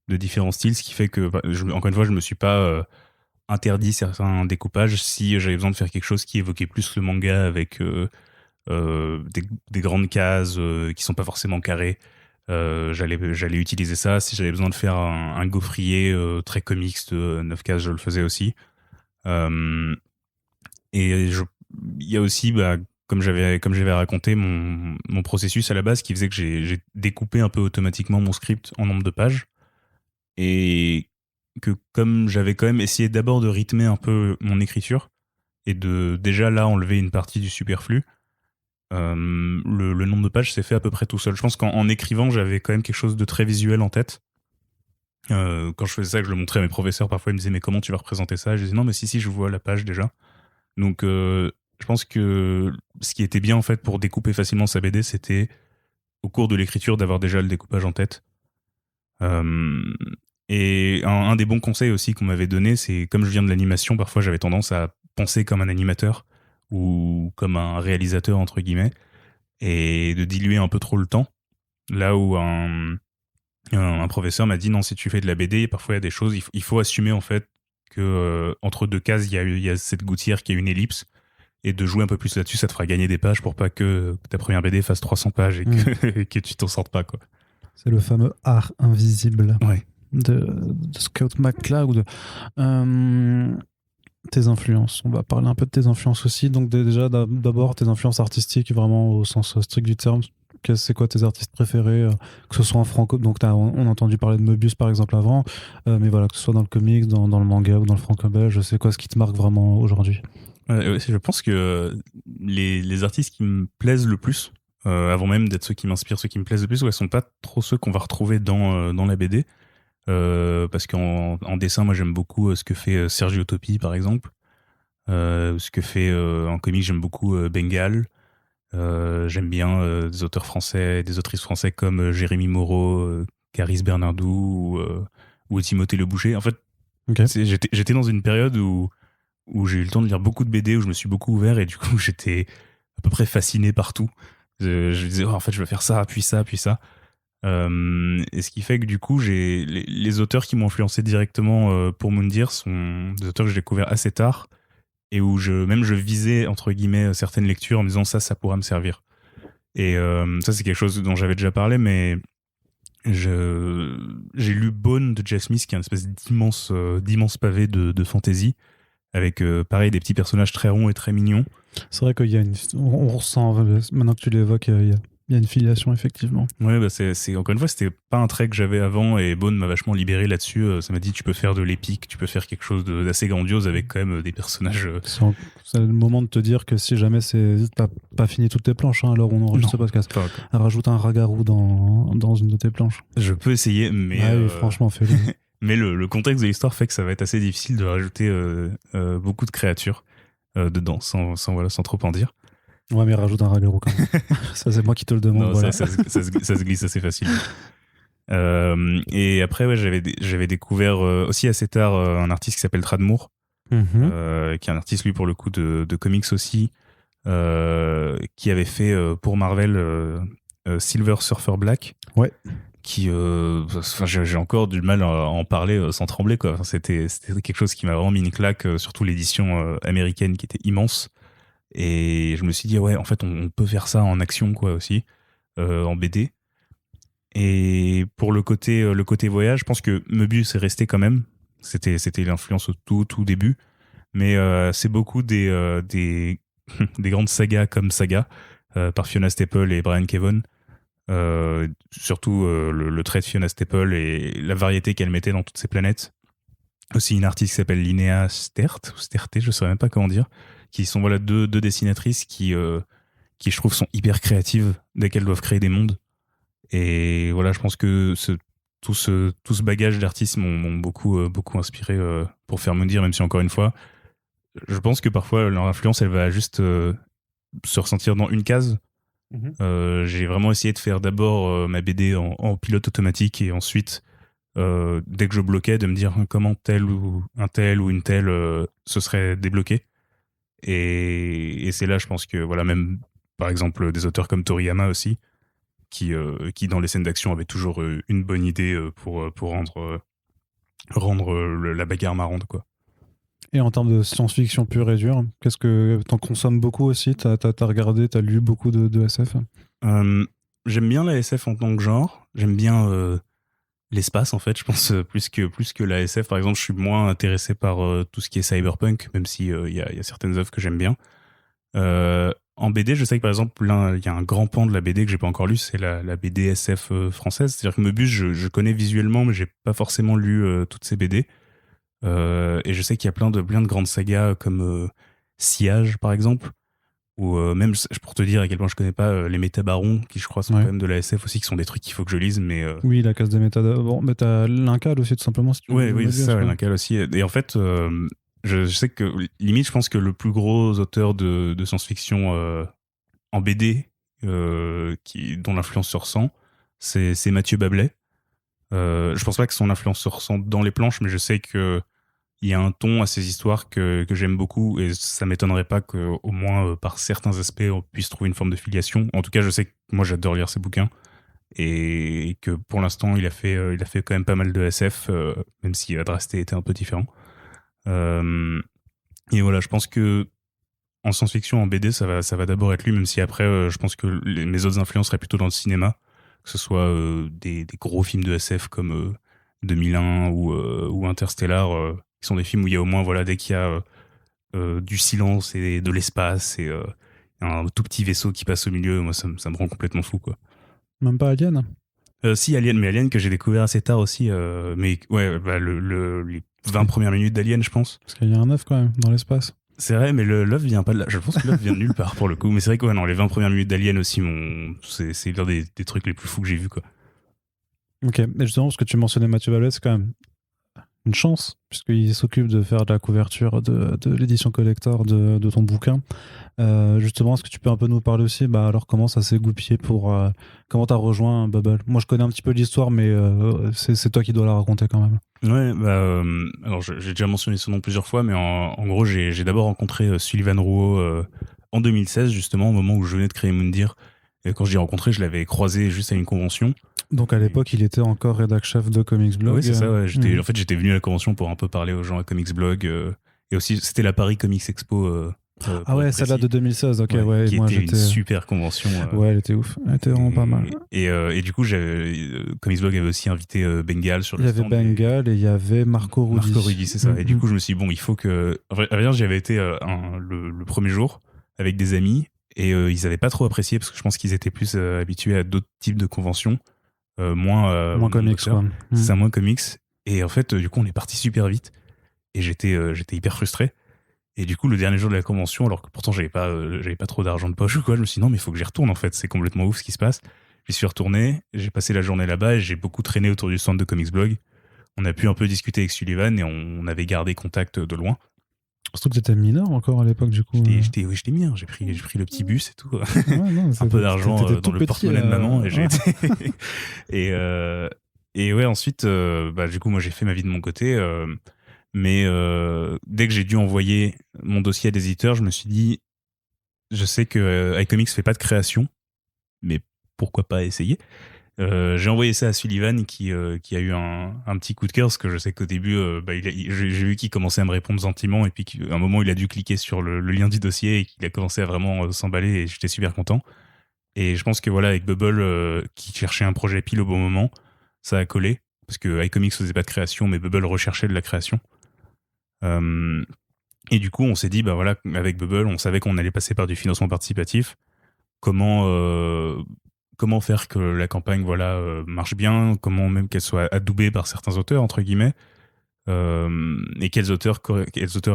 de différents styles, ce qui fait que encore une fois je me suis pas interdit certains découpages si j'avais besoin de faire quelque chose qui évoquait plus le manga avec des grandes cases qui sont pas forcément carrées. J'allais utiliser ça. Si j'avais besoin de faire un gaufrier très comics de 9 cases, je le faisais aussi. Et il y a aussi, comme j'avais raconté, mon processus à la base qui faisait que j'ai découpé un peu automatiquement mon script en nombre de pages. Et que comme j'avais quand même essayé d'abord de rythmer un peu mon écriture et de déjà là enlever une partie du superflu, le nombre de pages s'est fait à peu près tout seul. Je pense qu'en écrivant, j'avais quand même quelque chose de très visuel en tête. Quand je faisais ça, que je le montrais à mes professeurs, parfois ils me disaient mais comment tu vas représenter ça? Je disais non mais si je vois la page déjà. Donc je pense que ce qui était bien en fait pour découper facilement sa BD, c'était au cours de l'écriture d'avoir déjà le découpage en tête. Et un des bons conseils aussi qu'on m'avait donné, c'est comme je viens de l'animation, parfois j'avais tendance à penser comme un animateur ou comme un réalisateur entre guillemets et de diluer un peu trop le temps. Là où un professeur m'a dit non, si tu fais de la BD, parfois il y a des choses, il faut assumer en fait que entre 2 cases, il y a cette gouttière qui est une ellipse, et de jouer un peu plus là-dessus, ça te fera gagner des pages pour pas que ta première BD fasse 300 pages et que tu t'en sortes pas, quoi. C'est le fameux art invisible. Ouais. De Scott McCloud. Tes influences. On va parler un peu de tes influences aussi. Donc déjà, d'abord, tes influences artistiques, vraiment au sens strict du terme. C'est quoi tes artistes préférés, que ce soit en franco... Donc on a entendu parler de Möbius par exemple avant, mais voilà, que ce soit dans le comics, dans le manga ou dans le franco-belge, c'est quoi ce qui te marque vraiment aujourd'hui? Je pense que les artistes qui me plaisent le plus, avant même d'être ceux qui m'inspirent, ceux qui me plaisent le plus, ouais, sont pas trop ceux qu'on va retrouver dans la BD. Parce qu'en dessin, moi j'aime beaucoup ce que fait Sergio Topi par exemple. Ce que fait en comics, j'aime beaucoup Bengal. J'aime bien des auteurs français, des autrices français comme Jérémy Moreau, Caris Bernardou ou Timothée Le Boucher. En fait, Ok. j'étais dans une période où j'ai eu le temps de lire beaucoup de BD, où je me suis beaucoup ouvert et du coup j'étais à peu près fasciné par tout. Je disais, en fait, je veux faire ça, puis ça, puis ça. Et ce qui fait que du coup, les auteurs qui m'ont influencé directement pour Moundir sont des auteurs que j'ai découverts assez tard et où je visais, entre guillemets, certaines lectures en me disant ça pourra me servir. Et ça, c'est quelque chose dont j'avais déjà parlé, mais j'ai lu Bone de Jeff Smith, qui est une espèce d'immense pavé de fantasy, avec pareil des petits personnages très ronds et très mignons. C'est vrai qu'il y a on ressent, maintenant que tu l'évoques, il y a une filiation, effectivement. Ouais, bah encore une fois, c'était pas un trait que j'avais avant et Bone m'a vachement libéré là-dessus. Ça m'a dit, tu peux faire de l'épique, tu peux faire quelque chose d'assez grandiose avec quand même des personnages. C'est le moment de te dire que si jamais t'as pas fini toutes tes planches, hein, alors on enregistre ce podcast. Rajoute un ragarou dans une de tes planches. Je peux essayer, mais. Oui, franchement, fais-le. Mais le contexte de l'histoire fait que ça va être assez difficile de rajouter beaucoup de créatures dedans, sans trop en dire. Ouais, mais rajoute un ragarou quand même. Ça, c'est moi qui te le demande. Non, voilà. ça se glisse assez facilement. Et après, ouais, j'avais découvert aussi assez tard un artiste qui s'appelle Tradmoor, qui est un artiste, lui, pour le coup, de comics aussi, qui avait fait pour Marvel Silver Surfer Black. Ouais. Qui, j'ai encore du mal à en parler sans trembler, quoi. Enfin, c'était quelque chose qui m'a vraiment mis une claque, surtout l'édition américaine qui était immense. Et je me suis dit, ouais, en fait, on peut faire ça en action, quoi, aussi, en BD. Et pour le côté voyage, je pense que Möbius est resté quand même. C'était l'influence au tout début. Mais c'est beaucoup des des grandes sagas comme Saga, par Fiona Staples et Brian Kevough. Surtout le trait de Fiona Staples et la variété qu'elle mettait dans toutes ces planètes. Aussi une artiste qui s'appelle Linnea Stert, ou Sterte, je ne saurais même pas comment dire, qui sont voilà deux dessinatrices qui je trouve sont hyper créatives dès qu'elles doivent créer des mondes. Et voilà, je pense que tout ce bagage d'artistes m'ont beaucoup inspiré pour faire Moundir, même si encore une fois, je pense que parfois leur influence elle va juste se ressentir dans une case. J'ai vraiment essayé de faire d'abord ma BD en pilote automatique et ensuite, dès que je bloquais, de me dire comment tel ou une telle se serait débloqué. Et c'est là, je pense que, voilà, même par exemple des auteurs comme Toriyama aussi, qui dans les scènes d'action avaient toujours une bonne idée pour rendre la bagarre marrante, quoi. Et en termes de science-fiction pure et dure, qu'est-ce que t'en consommes beaucoup aussi? T'as regardé, t'as lu beaucoup de SF? J'aime bien la SF en tant que genre. J'aime bien l'espace, en fait. Je pense plus que la SF. Par exemple, je suis moins intéressé par tout ce qui est cyberpunk, même si il y a certaines œuvres que j'aime bien. En BD, je sais que par exemple, il y a un grand pan de la BD que j'ai pas encore lu, c'est la BD SF française. C'est-à-dire que Möbius, je connais visuellement, mais j'ai pas forcément lu toutes ces BD. Et je sais qu'il y a plein de grandes sagas comme Sillage, par exemple, ou même, pour te dire à quel point je connais pas les Métabarons, qui je crois sont quand même de la SF aussi, qui sont des trucs qu'il faut que je lise, mais... Oui, la case des méta... Bon, mais t'as l'Incal aussi, tout simplement, si tu veux. Oui, c'est ça, l'Incal aussi. Et en fait, je sais que, limite, je pense que le plus gros auteur de science-fiction en BD, dont l'influence se ressent, c'est Mathieu Bablet. Je pense pas que son influence se ressent dans les planches, mais je sais que il y a un ton à ces histoires que j'aime beaucoup et ça m'étonnerait pas qu'au moins par certains aspects on puisse trouver une forme de filiation. En tout cas, je sais que moi j'adore lire ses bouquins et que pour l'instant il a fait quand même pas mal de SF, même si Adrasté était un peu différent. Et voilà, je pense que en science-fiction, en BD, ça va d'abord être lui, même si après je pense que mes autres influences seraient plutôt dans le cinéma, que ce soit des gros films de SF comme 2001 ou Interstellar, qui sont des films où il y a au moins, voilà, dès qu'il y a du silence et de l'espace et un tout petit vaisseau qui passe au milieu, moi ça me rend complètement fou, quoi. Même pas Alien? Si, Alien, mais Alien que j'ai découvert assez tard aussi, mais ouais, bah, les 20 premières minutes d'Alien, je pense. Parce qu'il y a un œuf quand même dans l'espace. C'est vrai, mais l'œuf vient pas de là. Je pense que l'œuf vient de nulle part pour le coup. Mais c'est vrai que ouais, non, les 20 premières minutes d'Alien aussi, c'est l'un des trucs les plus fous que j'ai vus, quoi. Ok, et justement, parce que tu mentionnais Mathieu Bablet, c'est quand même une chance, puisqu'il s'occupe de faire de la couverture de l'édition collector de ton bouquin. Justement, est-ce que tu peux un peu nous parler aussi, alors comment ça s'est goupillé comment t'as rejoint Bubble? Moi, je connais un petit peu l'histoire, mais c'est toi qui dois la raconter quand même. Ouais, alors j'ai déjà mentionné son nom plusieurs fois, mais en gros, j'ai d'abord rencontré Sullivan Rouault en 2016, justement, au moment où je venais de créer Moundir. Et quand je l'ai rencontré, je l'avais croisé juste à une convention. Donc à l'époque, il était encore rédac-chef de Comics Blog. Oui, c'est ça. Ouais. En fait, j'étais venu à la convention pour un peu parler aux gens à Comics Blog. Et aussi, c'était la Paris Comics Expo. Ah ouais, celle-là de 2016, ok, ouais. Qui moi, était une super convention. Ouais, elle était ouf. Elle était vraiment pas mal. Et du coup, Comics Blog avait aussi invité Bengal sur le stand. Il y avait Bengal et il y avait Marco Rudy. Marco Rudy, c'est ça. Et du coup, je me suis dit, bon, il faut que. À vrai dire, j'y avais été le premier jour avec des amis et ils n'avaient pas trop apprécié parce que je pense qu'ils étaient plus habitués à d'autres types de conventions. Moins comics, quoi. C'est ça, moins comics. Et en fait, du coup, on est parti super vite et j'étais hyper frustré. Et du coup, le dernier jour de la convention, alors que pourtant j'avais pas trop d'argent de poche ou quoi, je me suis dit non, mais il faut que j'y retourne en fait, c'est complètement ouf ce qui se passe. J'y suis retourné, j'ai passé la journée là-bas et j'ai beaucoup traîné autour du stand de Comics Blog. On a pu un peu discuter avec Sullivan et on avait gardé contact de loin. Surtout que t'étais mineur encore à l'époque, du coup. J'étais mineur, j'ai pris le petit bus et tout. Ouais, non, un peu d'argent dans le porte-monnaie de maman. Et ouais, ensuite, du coup, moi j'ai fait ma vie de mon côté. Mais dès que j'ai dû envoyer mon dossier à des éditeurs, je me suis dit, je sais que iComics fait pas de création, mais pourquoi pas essayer. J'ai envoyé ça à Sullivan qui a eu un petit coup de cœur parce que je sais qu'au début, j'ai vu qu'il commençait à me répondre gentiment et puis qu'à un moment il a dû cliquer sur le lien du dossier et qu'il a commencé à vraiment s'emballer et j'étais super content. Et je pense que voilà, avec Bubble qui cherchait un projet pile au bon moment, ça a collé parce que iComics faisait pas de création, mais Bubble recherchait de la création. Et du coup, on s'est dit, voilà, avec Bubble, on savait qu'on allait passer par du financement participatif. Comment faire que la campagne, marche bien, comment même qu'elle soit adoubée par certains auteurs entre guillemets, et quels auteurs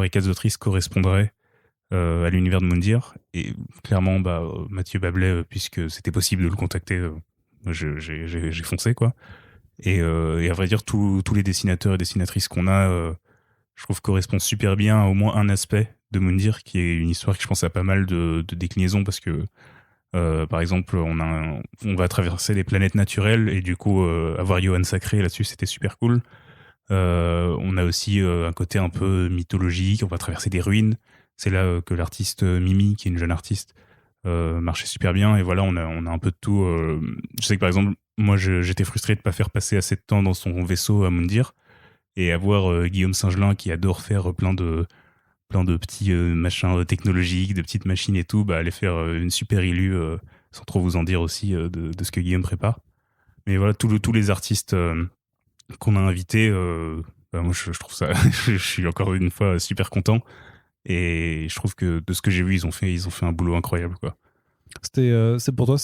et quelles autrices correspondraient à l'univers de Moundir. Et clairement, Mathieu Bablet, puisque c'était possible de le contacter, j'ai foncé quoi. Et à vrai dire, tous les dessinateurs et dessinatrices qu'on a, je trouve correspond super bien à au moins un aspect de Moundir, qui est une histoire qui je pense a pas mal de déclinaisons parce que par exemple on va traverser des planètes naturelles et du coup avoir Johan Sacré là-dessus c'était super cool. On a aussi un côté un peu mythologique, on va traverser des ruines, c'est là que l'artiste Mimi qui est une jeune artiste marchait super bien et voilà on a un peu de tout. Je sais que par exemple moi j'étais frustré de pas faire passer assez de temps dans son vaisseau à Moundir et avoir Guillaume Singelin qui adore faire plein de petits machins technologiques, de petites machines et tout, aller faire une super illu sans trop vous en dire aussi de ce que Guillaume prépare. Mais voilà, tous les artistes qu'on a invités, moi je trouve ça, je suis encore une fois super content et je trouve que de ce que j'ai vu, ils ont fait un boulot incroyable quoi. C'est pour toi,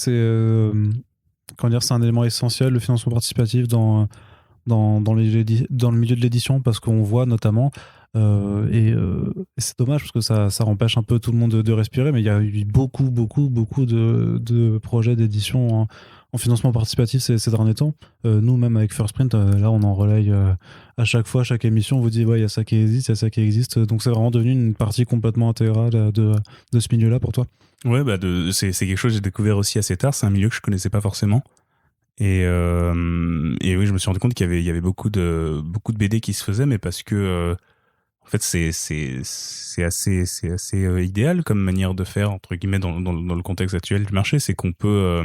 comment dire, c'est un élément essentiel le financement participatif dans le milieu de l'édition parce qu'on voit notamment et c'est dommage parce que ça empêche un peu tout le monde de respirer, mais il y a eu beaucoup de projets d'édition en financement participatif ces derniers temps. Nous même avec First Print, là on en relaye à chaque fois, chaque émission on vous dit ouais il y a ça qui existe, donc c'est vraiment devenu une partie complètement intégrale de ce milieu là pour toi. Ouais, c'est quelque chose que j'ai découvert aussi assez tard, c'est un milieu que je connaissais pas forcément. Et oui, je me suis rendu compte qu'il y avait beaucoup de BD qui se faisaient, mais parce que en fait c'est assez idéal comme manière de faire entre guillemets dans le contexte actuel du marché, c'est qu'on peut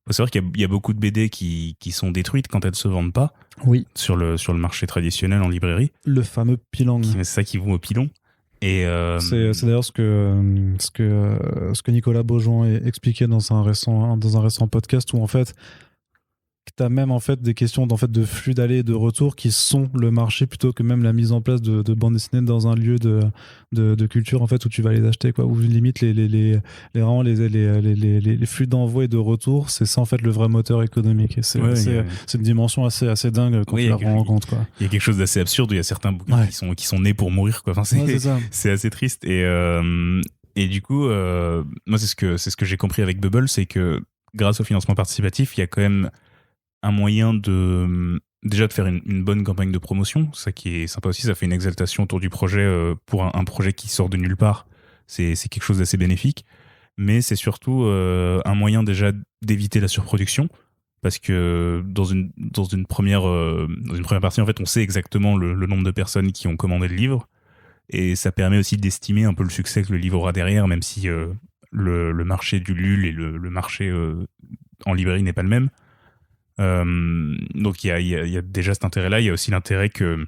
faut savoir qu'il y a beaucoup de BD qui sont détruites quand elles se vendent pas. Oui. Sur le marché traditionnel en librairie. Le fameux pilon. C'est ça qui vont au pilon. Et c'est d'ailleurs ce que Nicolas Beaujon expliquait dans un récent podcast où en fait tu as même en fait des questions de flux d'aller et de retour qui sont le marché plutôt que même la mise en place de bandes dessinées dans un lieu de culture en fait où tu vas les acheter quoi, où limite les flux d'envoi et de retour c'est ça en fait le vrai moteur économique et c'est une dimension assez dingue quand tu la rends compte quoi. Il y a quelque chose d'assez absurde où il y a certains bouquins qui sont nés pour mourir quoi. Enfin, c'est assez triste et du coup moi c'est ce que j'ai compris avec Bubble, c'est que grâce au financement participatif il y a quand même un moyen de déjà de faire une bonne campagne de promotion, ça qui est sympa aussi, ça fait une exaltation autour du projet pour un projet qui sort de nulle part. C'est quelque chose d'assez bénéfique, mais c'est surtout un moyen déjà d'éviter la surproduction, parce que dans une première partie, en fait, on sait exactement le nombre de personnes qui ont commandé le livre, et ça permet aussi d'estimer un peu le succès que le livre aura derrière, même si le marché du LUL et le marché en librairie n'est pas le même. Donc il y a déjà cet intérêt-là. Il y a aussi l'intérêt que,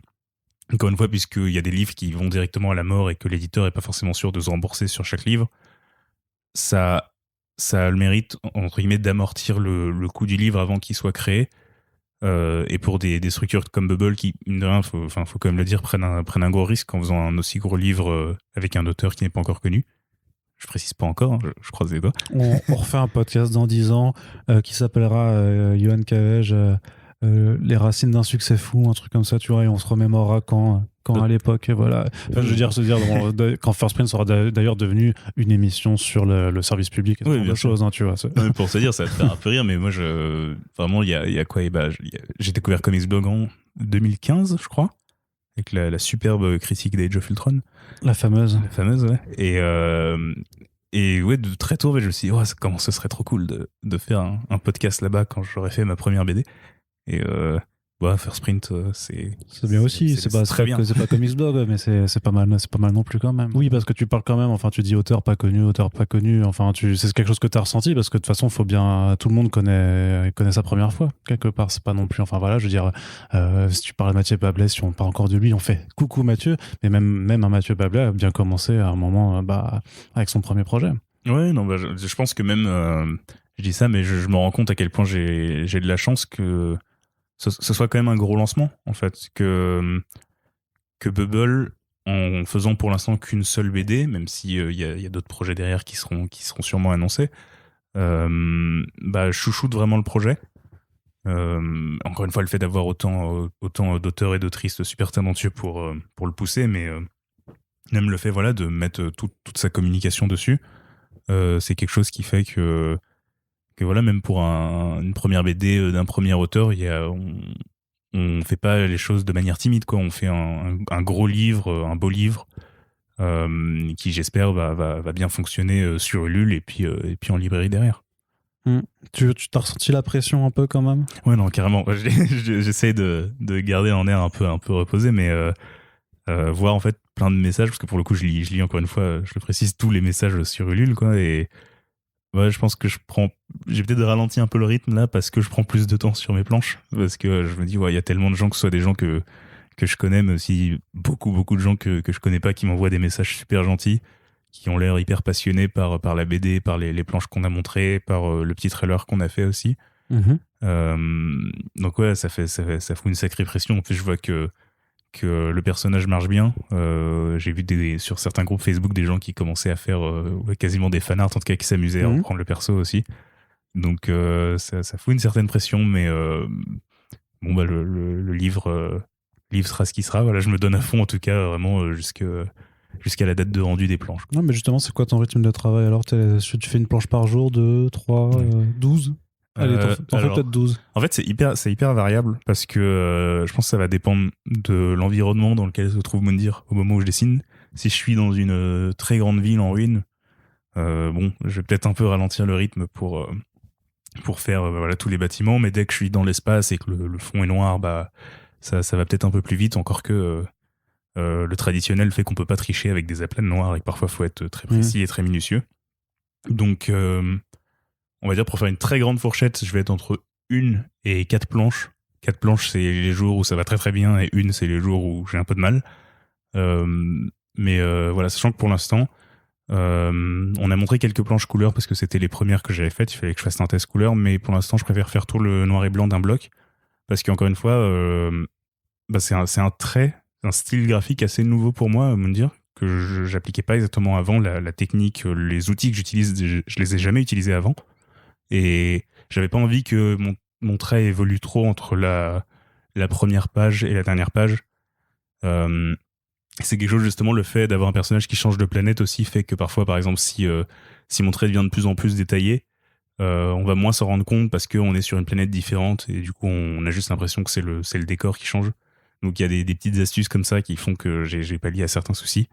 encore une fois, puisqu'il y a des livres qui vont directement à la mort et que l'éditeur n'est pas forcément sûr de se rembourser sur chaque livre, ça a le mérite, entre guillemets, d'amortir le coût du livre avant qu'il soit créé. Et pour des structures comme Bubble qui, mine de rien, faut quand même le dire, prennent un gros risque en faisant un aussi gros livre avec un auteur qui n'est pas encore connu. Je précise pas encore, hein, je croise les doigts. On refait un podcast dans 10 ans qui s'appellera Johan Cavege, les racines d'un succès fou, un truc comme ça, tu vois, et on se remémorera quand à l'époque, voilà. Enfin, je veux dire, quand First Print sera d'ailleurs devenu une émission sur le service public et ce genre de choses, hein, tu vois. Non, pour se dire, ça va te faire un peu rire, mais moi, vraiment, il y a quoi, j'ai découvert Comics Blog en 2015, je crois, avec la superbe critique d'Age of Ultron. La fameuse, ouais. Et ouais, de très tôt, je me suis dit, comment ce serait trop cool de faire un podcast là-bas quand j'aurais fait ma première BD. Et First Print, c'est bien aussi. C'est pas Comics Blog, mais c'est pas mal non plus quand même. Oui, parce que tu parles quand même. Enfin, tu dis auteur pas connu. Enfin, c'est quelque chose que tu as ressenti parce que de toute façon, tout le monde connaît sa première fois quelque part. C'est pas non plus. Enfin voilà, je veux dire, si tu parles de Mathieu Pablet, si on parle encore de lui, on fait coucou Mathieu. Mais même un Mathieu Pablet a bien commencé à un moment, avec son premier projet. Ouais, non, je pense que même je dis ça, mais je me rends compte à quel point j'ai de la chance que ce soit quand même un gros lancement, en fait, que Bubble, en faisant pour l'instant qu'une seule BD, même s'il y a d'autres projets derrière qui seront sûrement annoncés, chouchoute vraiment le projet. Encore une fois, le fait d'avoir autant d'auteurs et d'autrices super talentueux pour le pousser, mais même le fait de mettre toute sa communication dessus, c'est quelque chose qui fait que même pour une première BD d'un premier auteur, on fait pas les choses de manière timide, quoi. On fait un gros livre, un beau livre, qui j'espère va bien fonctionner sur Ulule et puis en librairie derrière. Tu t'as ressenti la pression un peu quand même? Ouais, non, carrément. J'essaie de garder un air un peu reposé, mais voir en fait plein de messages, parce que pour le coup je lis encore une fois, je le précise, tous les messages sur Ulule, quoi, et ouais, je pense que j'ai peut-être ralenti un peu le rythme là parce que je prends plus de temps sur mes planches, parce que je me dis, il y a tellement de gens, que ce soit des gens que je connais, mais aussi beaucoup de gens que je connais pas, qui m'envoient des messages super gentils, qui ont l'air hyper passionnés par la BD, par les planches qu'on a montrées, par le petit trailer qu'on a fait aussi. Donc ouais, ça fout une sacrée pression. En plus, je vois que le personnage marche bien. J'ai vu sur certains groupes Facebook des gens qui commençaient à faire quasiment des fanarts, en tout cas qui s'amusaient à reprendre le perso aussi. Donc ça fout une certaine pression, mais le livre sera ce qui sera. Voilà, je me donne à fond en tout cas, vraiment jusqu'à la date de rendu des planches. Non, mais justement, c'est quoi ton rythme de travail? Alors, tu fais une planche par jour, 2, 3, 12? Allez, t'en fais peut-être 12. En fait, c'est hyper variable parce que je pense que ça va dépendre de l'environnement dans lequel se trouve Moundir au moment où je dessine. Si je suis dans une très grande ville en ruine, je vais peut-être un peu ralentir le rythme pour faire tous les bâtiments, mais dès que je suis dans l'espace et que le fond est noir, ça va peut-être un peu plus vite, encore que le traditionnel fait qu'on peut pas tricher avec des aplats noirs et que parfois il faut être très précis et très minutieux. Donc on va dire, pour faire une très grande fourchette, je vais être entre 1 et 4 planches. 4 planches, c'est les jours où ça va très très bien, et 1, c'est les jours où j'ai un peu de mal. Mais sachant que pour l'instant, on a montré quelques planches couleurs parce que c'était les premières que j'avais faites. Il fallait que je fasse un test couleur, mais pour l'instant, je préfère faire tout le noir et blanc d'un bloc, parce qu'encore une fois, c'est un style graphique assez nouveau pour moi, à me dire, que j'appliquais pas exactement avant. La technique, les outils que j'utilise, je les ai jamais utilisés avant. Et j'avais pas envie que mon trait évolue trop entre la première page et la dernière page. C'est quelque chose, justement, le fait d'avoir un personnage qui change de planète aussi fait que parfois, par exemple, si mon trait devient de plus en plus détaillé, On va moins s'en rendre compte parce qu'on est sur une planète différente et du coup on a juste l'impression que c'est le décor qui change. Donc il y a des petites astuces comme ça qui font que j'ai pallié à certains soucis.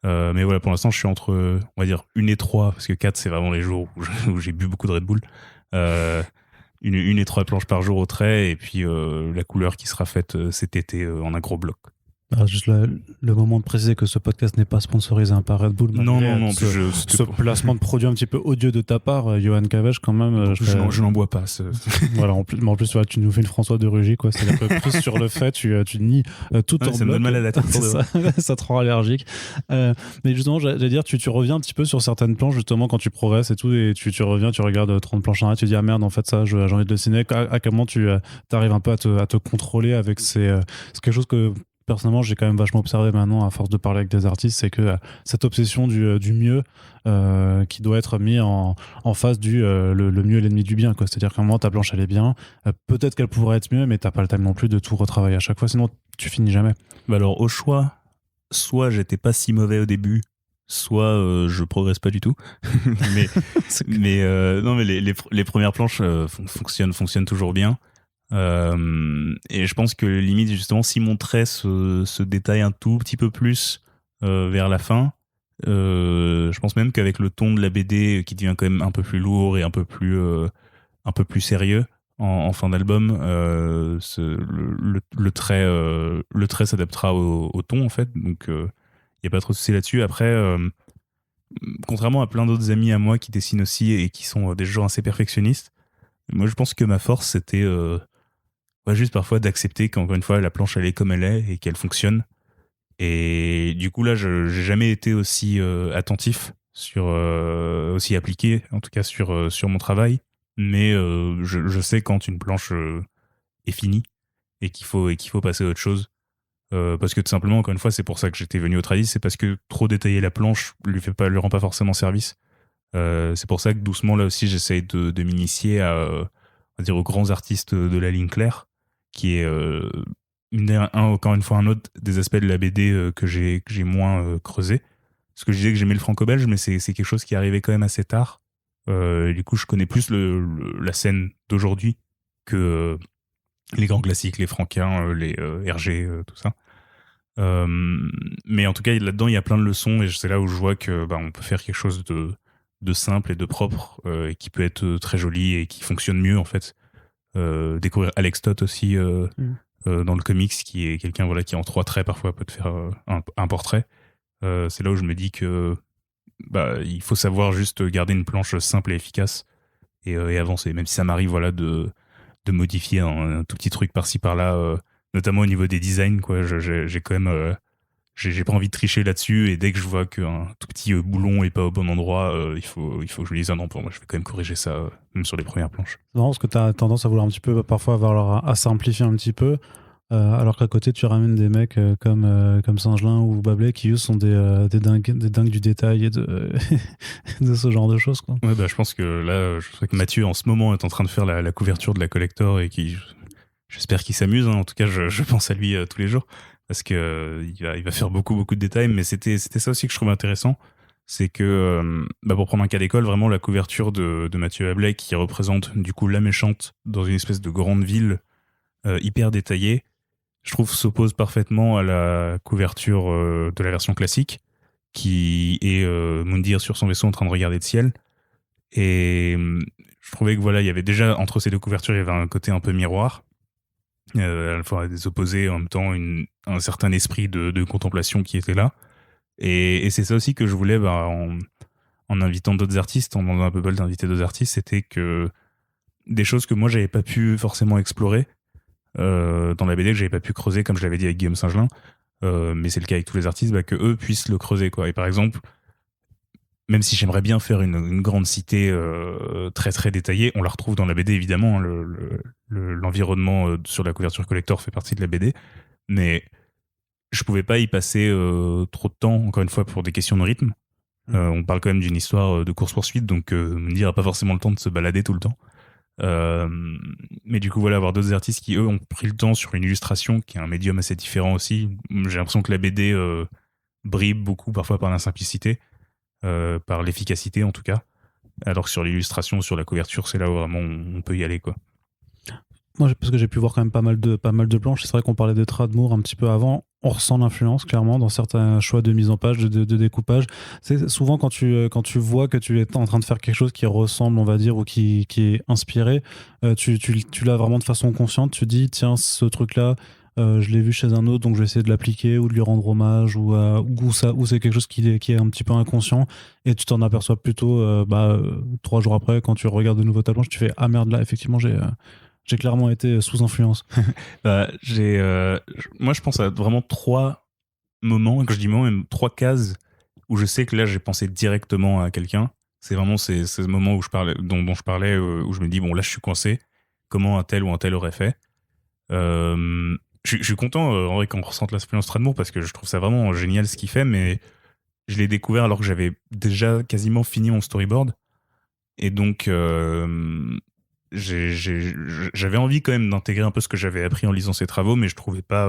Mais voilà, pour l'instant je suis entre, on va dire, 1 et 3, parce que 4 c'est vraiment les jours où j'ai bu beaucoup de Red Bull. Une et 3 planches par jour au trait, et puis la couleur qui sera faite cet été en un gros bloc. Alors, juste le moment de préciser que ce podcast n'est pas sponsorisé par Red Bull. Non, ce placement de produit un petit peu odieux de ta part, Johan Cavesh, quand même. Je n'en bois pas. Voilà, en plus, voilà, tu nous fais une François de Rugy, quoi. C'est-à-dire que plus sur le fait, tu nies tout en bloc. Ça me donne mal à la tête. Ça te rend allergique. Mais justement, j'allais dire, tu reviens un petit peu sur certaines planches, justement, quand tu progresses et tout, et tu reviens, tu regardes 30 planches en arrière, tu dis, ah merde, en fait, ça, j'ai envie de le dessiner. À quel moment tu arrives un peu à te contrôler avec c'est quelque chose que personnellement j'ai quand même vachement observé maintenant à force de parler avec des artistes, c'est que cette obsession du mieux qui doit être mis en face du le mieux est l'ennemi du bien, quoi. C'est-à-dire qu'à un moment ta planche elle est bien, peut-être qu'elle pourrait être mieux, mais t'as pas le time non plus de tout retravailler à chaque fois, sinon tu finis jamais. Bah alors au choix, soit j'étais pas si mauvais au début, soit je progresse pas du tout. mais non, mais les premières planches fonctionnent toujours bien. Et je pense que limite, justement, si mon trait se détaille un tout petit peu plus vers la fin, je pense même qu'avec le ton de la BD qui devient quand même un peu plus lourd et un peu plus sérieux en fin d'album, le trait s'adaptera au ton, en fait. Donc, il n'y a pas trop de soucis là-dessus. Après, contrairement à plein d'autres amis à moi qui dessinent aussi et qui sont des gens assez perfectionnistes, moi, je pense que ma force, c'était juste parfois d'accepter qu'encore une fois la planche elle est comme elle est et qu'elle fonctionne. Et du coup là j'ai jamais été aussi attentif aussi appliqué en tout cas sur mon travail, mais je sais quand une planche est finie et qu'il faut passer à autre chose, parce que tout simplement encore une fois c'est pour ça que j'étais venu au tradis, c'est parce que trop détailler la planche lui rend pas forcément service. C'est pour ça que doucement là aussi j'essaye de m'initier on va dire aux grands artistes de la ligne claire, qui est encore une fois un autre des aspects de la BD que j'ai moins creusé. Parce que je disais que j'aimais le franco-belge, mais c'est quelque chose qui est arrivé quand même assez tard. Du coup, je connais plus la scène d'aujourd'hui que les grands classiques, les Franquins, les Hergé, tout ça. Mais en tout cas, là-dedans, il y a plein de leçons, et c'est là où je vois que on peut faire quelque chose de simple et de propre, et qui peut être très joli et qui fonctionne mieux, en fait. Découvrir Alex Toth aussi dans le comics, qui est quelqu'un qui en 3 traits parfois peut te faire un portrait. C'est là où je me dis que il faut savoir juste garder une planche simple et efficace et avancer, même si ça m'arrive de modifier un tout petit truc par-ci par-là, notamment au niveau des designs, quoi. J'ai quand même j'ai pas envie de tricher là-dessus, et dès que je vois qu'un tout petit boulon est pas au bon endroit, il faut que je lui dise non, pour moi je vais quand même corriger ça, même sur les premières planches. C'est marrant parce que tu as tendance à vouloir un petit peu parfois à simplifier un petit peu, alors qu'à côté tu ramènes des mecs comme Singelin ou Bablé qui eux sont des dingues du détail et de ce genre de choses, quoi. Ouais, je pense que là, je sais que Mathieu en ce moment est en train de faire la couverture de la collector, et j'espère qu'il s'amuse, hein. En tout cas je pense à lui tous les jours, parce que il va faire beaucoup de détails. Mais c'était ça aussi que je trouve intéressant, c'est que pour prendre un cas d'école, vraiment la couverture de Mathieu Bablé, qui représente du coup la méchante dans une espèce de grande ville hyper détaillée, je trouve s'oppose parfaitement à la couverture de la version classique, qui est Moundir sur son vaisseau en train de regarder le ciel. Et je trouvais que il y avait déjà entre ces deux couvertures, il y avait un côté un peu miroir, à la fois des opposés, en même temps un certain esprit de contemplation qui était là. Et c'est ça aussi que je voulais, en invitant d'autres artistes, en demandant à Bubble d'inviter d'autres artistes, c'était que des choses que moi j'avais pas pu forcément explorer dans la BD, que j'avais pas pu creuser, comme je l'avais dit avec Guillaume Singelin, mais c'est le cas avec tous les artistes, que eux puissent le creuser, quoi. Et par exemple, même si j'aimerais bien faire une grande cité très très détaillée, on la retrouve dans la BD évidemment, hein, l'environnement sur la couverture collector fait partie de la BD, mais je pouvais pas y passer trop de temps, encore une fois, pour des questions de rythme. On parle quand même d'une histoire de course-poursuite, donc me dire pas forcément le temps de se balader tout le temps. Mais du coup, avoir d'autres artistes qui, eux, ont pris le temps sur une illustration, qui est un médium assez différent aussi. J'ai l'impression que la BD brille beaucoup, parfois par la simplicité, par l'efficacité en tout cas. Alors que sur l'illustration, sur la couverture, c'est là où vraiment on peut y aller, quoi. Moi, parce que j'ai pu voir quand même pas mal de planches. C'est vrai qu'on parlait de Tradmoor un petit peu avant. On ressent l'influence clairement dans certains choix de mise en page, de découpage. C'est souvent quand tu vois que tu es en train de faire quelque chose qui ressemble, on va dire, ou qui est inspiré, tu l'as vraiment de façon consciente. Tu dis, tiens, ce truc-là, je l'ai vu chez un autre, donc je vais essayer de l'appliquer ou de lui rendre hommage, ou c'est quelque chose qui est un petit peu inconscient, et tu t'en aperçois plutôt 3 jours après, quand tu regardes de nouveau ta planche, tu fais, ah merde, là, effectivement, j'ai clairement été sous influence. Moi, je pense à vraiment 3 moments, et quand je dis moments, même 3 cases où je sais que là, j'ai pensé directement à quelqu'un. C'est vraiment ces moments où dont je parlais, où je me dis, bon, là, je suis coincé. Comment un tel ou un tel aurait fait? Je suis content, en vrai, qu'on ressente l'influence Tradmoor parce que je trouve ça vraiment génial ce qu'il fait, mais je l'ai découvert alors que j'avais déjà quasiment fini mon storyboard. Et donc, j'avais envie quand même d'intégrer un peu ce que j'avais appris en lisant ses travaux, mais je trouvais pas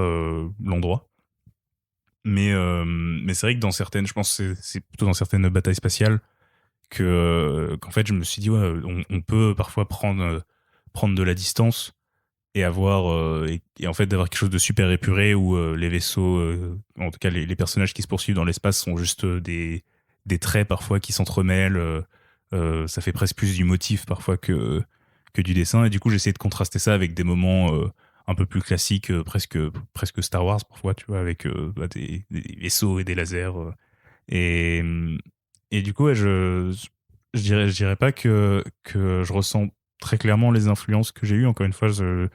l'endroit. Mais c'est vrai que dans certaines, je pense que c'est plutôt dans certaines batailles spatiales qu'en fait je me suis dit ouais, on peut parfois prendre de la distance et avoir et en fait d'avoir quelque chose de super épuré où les vaisseaux, en tout cas les personnages qui se poursuivent dans l'espace sont juste des traits parfois qui s'entremêlent. Ça fait presque plus du motif parfois que du dessin, et du coup j'essaie de contraster ça avec des moments un peu plus classiques, presque Star Wars parfois, tu vois, avec des vaisseaux et des lasers. Et, et du coup, ouais, je dirais pas que je ressens très clairement les influences que j'ai eues. Encore une fois, je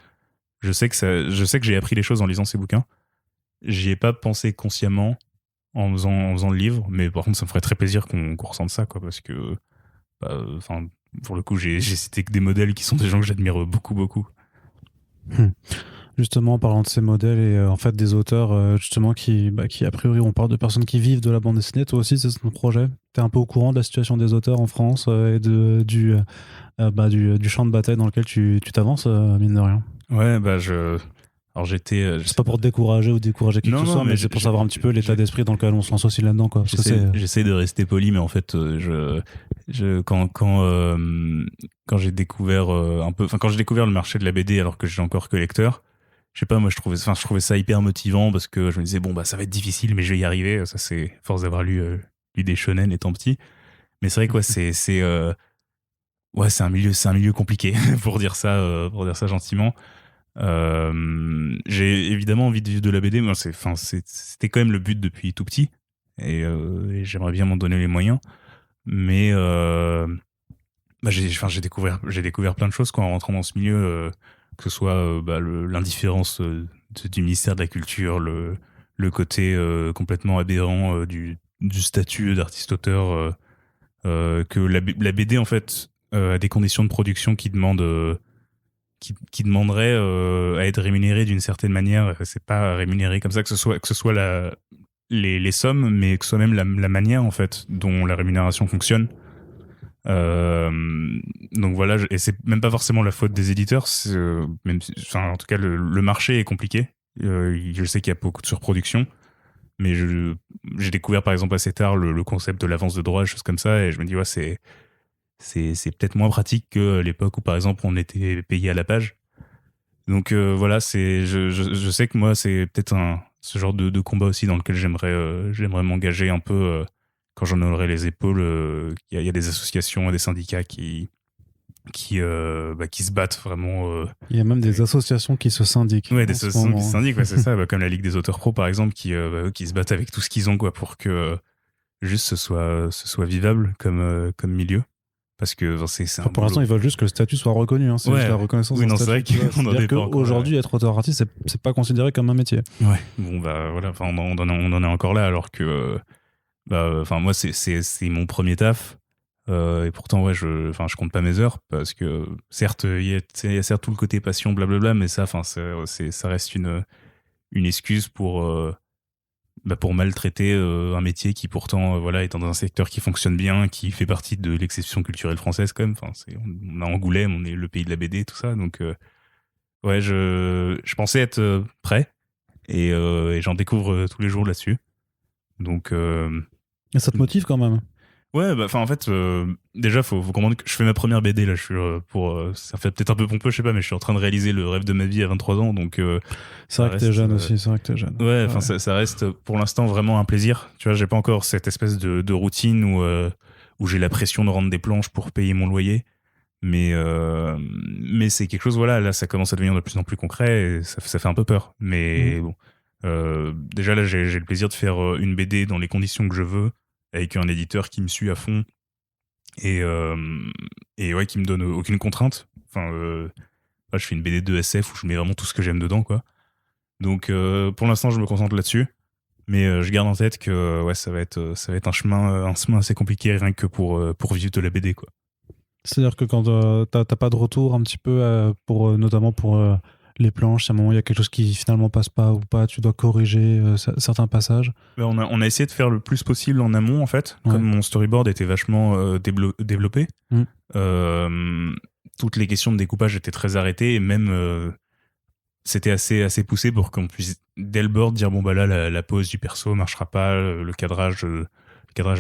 sais que j'ai appris les choses en lisant ces bouquins. J'y ai pas pensé consciemment en faisant le livre, mais par contre, ça me ferait très plaisir qu'on ressente ça, quoi, parce que, enfin, pour le coup, j'ai cité que des modèles qui sont des gens que j'admire beaucoup, beaucoup. Justement, en parlant de ces modèles et en fait des auteurs, justement, qui a priori, on parle de personnes qui vivent de la bande dessinée. Toi aussi, c'est ton projet. Tu es un peu au courant de la situation des auteurs en France et du champ de bataille dans lequel tu t'avances, mine de rien. Ouais, alors j'étais. C'est pas pour te décourager ou décourager qui que Non, ce non, soit, mais mais c'est pour savoir un petit peu l'état d'esprit dans lequel on se lance aussi là-dedans, quoi. Parce que j'essaie de rester poli, mais en fait, quand j'ai découvert quand j'ai découvert le marché de la BD alors que j'étais encore que lecteur, je sais pas, moi je trouvais ça hyper motivant parce que je me disais bon bah ça va être difficile, mais je vais y arriver. Ça c'est force d'avoir lu des shonen étant petit. Mais c'est vrai quoi, c'est un milieu compliqué pour dire ça gentiment. J'ai évidemment envie de vivre de la BD. Moi, c'était quand même le but depuis tout petit, et j'aimerais bien m'en donner les moyens. Mais j'ai découvert plein de choses quoi, en rentrant dans ce milieu, que ce soit l'indifférence du ministère de la Culture, le côté complètement aberrant du statut d'artiste-auteur, que la BD en fait a des conditions de production qui demanderait à être rémunéré d'une certaine manière. C'est pas rémunéré comme ça, que ce soit les sommes, mais que ce soit même la manière en fait dont la rémunération fonctionne. Euh, donc voilà, et c'est même pas forcément la faute des éditeurs, en tout cas le marché est compliqué. Je sais qu'il y a beaucoup de surproduction, mais j'ai découvert par exemple assez tard le concept de l'avance de droit, des choses comme ça, et je me dis ouais, c'est peut-être moins pratique que l'époque où par exemple on était payé à la page. Donc voilà, je sais que moi c'est peut-être ce genre de combat aussi dans lequel j'aimerais m'engager un peu quand j'en aurai les épaules. Il y a des associations et des syndicats qui se battent vraiment. Il y a même des associations qui se syndiquent. Ouais, des en ce associations qui moment. se syndiquent, ouais, c'est ça, comme la Ligue des auteurs pro par exemple, qui se battent avec tout ce qu'ils ont quoi, pour que juste ce soit vivable comme milieu. Parce que c'est un Pour l'instant, boulot. ils veulent juste que le statut soit reconnu. C'est juste Ouais. la reconnaissance Oui, d'un non, c'est vrai statut. qu'on en est C'est-à-dire pas encore là, qu'aujourd'hui, être auteur-artiste, c'est pas considéré comme un métier. Ouais, bon bah voilà, enfin on en est encore là alors que moi c'est mon premier taf, et pourtant ouais je compte pas mes heures parce que certes il y a certes tout le côté passion blablabla, mais ça ça reste une excuse pour maltraiter un métier qui pourtant voilà est dans un secteur qui fonctionne bien, qui fait partie de l'exception culturelle française quand même. Enfin on a Angoulême, on est le pays de la BD, tout ça, donc ouais je pensais être prêt. Et j'en découvre tous les jours là-dessus. Donc, Et ça te motive quand même. ouais, en fait, déjà, faut comprendre que je fais ma première BD là. Ça fait peut-être un peu pompeux, je sais pas, mais je suis en train de réaliser le rêve de ma vie à 23 ans, donc. C'est vrai que t'es jeune aussi, c'est vrai que t'es jeune. Ouais, enfin, ça reste pour l'instant vraiment un plaisir. Tu vois, j'ai pas encore cette espèce de routine où j'ai la pression de rendre des planches pour payer mon loyer. Mais c'est quelque chose, voilà, là, ça commence à devenir de plus en plus concret et ça fait un peu peur. Mais bon, déjà là, j'ai le plaisir de faire une BD dans les conditions que je veux, avec un éditeur qui me suit à fond et ouais, qui me donne aucune contrainte. Enfin, je fais une BD de SF où je mets vraiment tout ce que j'aime dedans, quoi. Donc pour l'instant, je me concentre là-dessus, mais je garde en tête que ouais, ça va être un chemin assez compliqué rien que pour vivre de la BD, quoi. C'est-à-dire que quand t'as pas de retour un petit peu notamment pour les planches, à un moment il y a quelque chose qui finalement passe pas ou pas, tu dois corriger certains passages. On a essayé de faire le plus possible en amont, en fait, Ouais. comme mon storyboard était vachement développé. Mm. Toutes les questions de découpage étaient très arrêtées et même c'était assez poussé pour qu'on puisse dès le board dire bon bah là la pose du perso marchera pas, le cadrage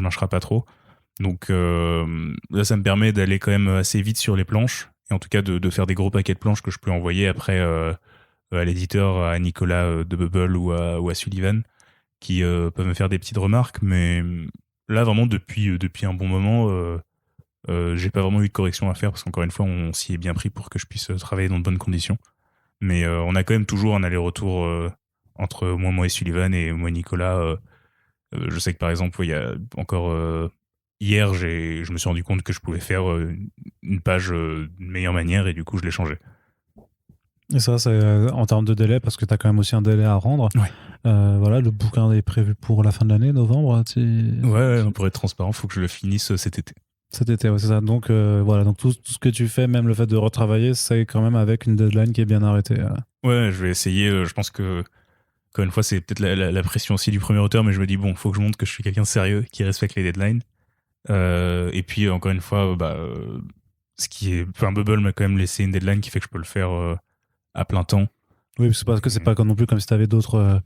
marchera pas trop. Donc là ça me permet d'aller quand même assez vite sur les planches et en tout cas de faire des gros paquets de planches que je peux envoyer après à l'éditeur, à Nicolas de Bubble ou à Sullivan qui peuvent me faire des petites remarques, mais là vraiment depuis un bon moment j'ai pas vraiment eu de correction à faire parce qu'encore une fois on s'y est bien pris pour que je puisse travailler dans de bonnes conditions. Mais on a quand même toujours un aller-retour entre moi et Sullivan et moi et Nicolas. Je sais que par exemple, il y a encore hier, je me suis rendu compte que je pouvais faire une page d'une meilleure manière et du coup, je l'ai changé. Et ça, c'est en termes de délai, parce que tu as quand même aussi un délai à rendre. Ouais. Voilà, le bouquin est prévu pour la fin de l'année, novembre. Ouais, pour être transparent, il faut que je le finisse cet été. Cet été, ouais, c'est ça. Donc voilà, donc tout ce que tu fais, même le fait de retravailler, c'est quand même avec une deadline qui est bien arrêtée. Ouais, je vais essayer. Je pense que, encore une fois, c'est peut-être la pression aussi du premier auteur, mais je me dis, bon, il faut que je montre que je suis quelqu'un de sérieux, qui respecte les deadlines. Et puis, encore une fois, Bubble m'a quand même laissé une deadline qui fait que je peux le faire à plein temps. Oui, parce que c'est pas non plus comme si tu avais d'autres,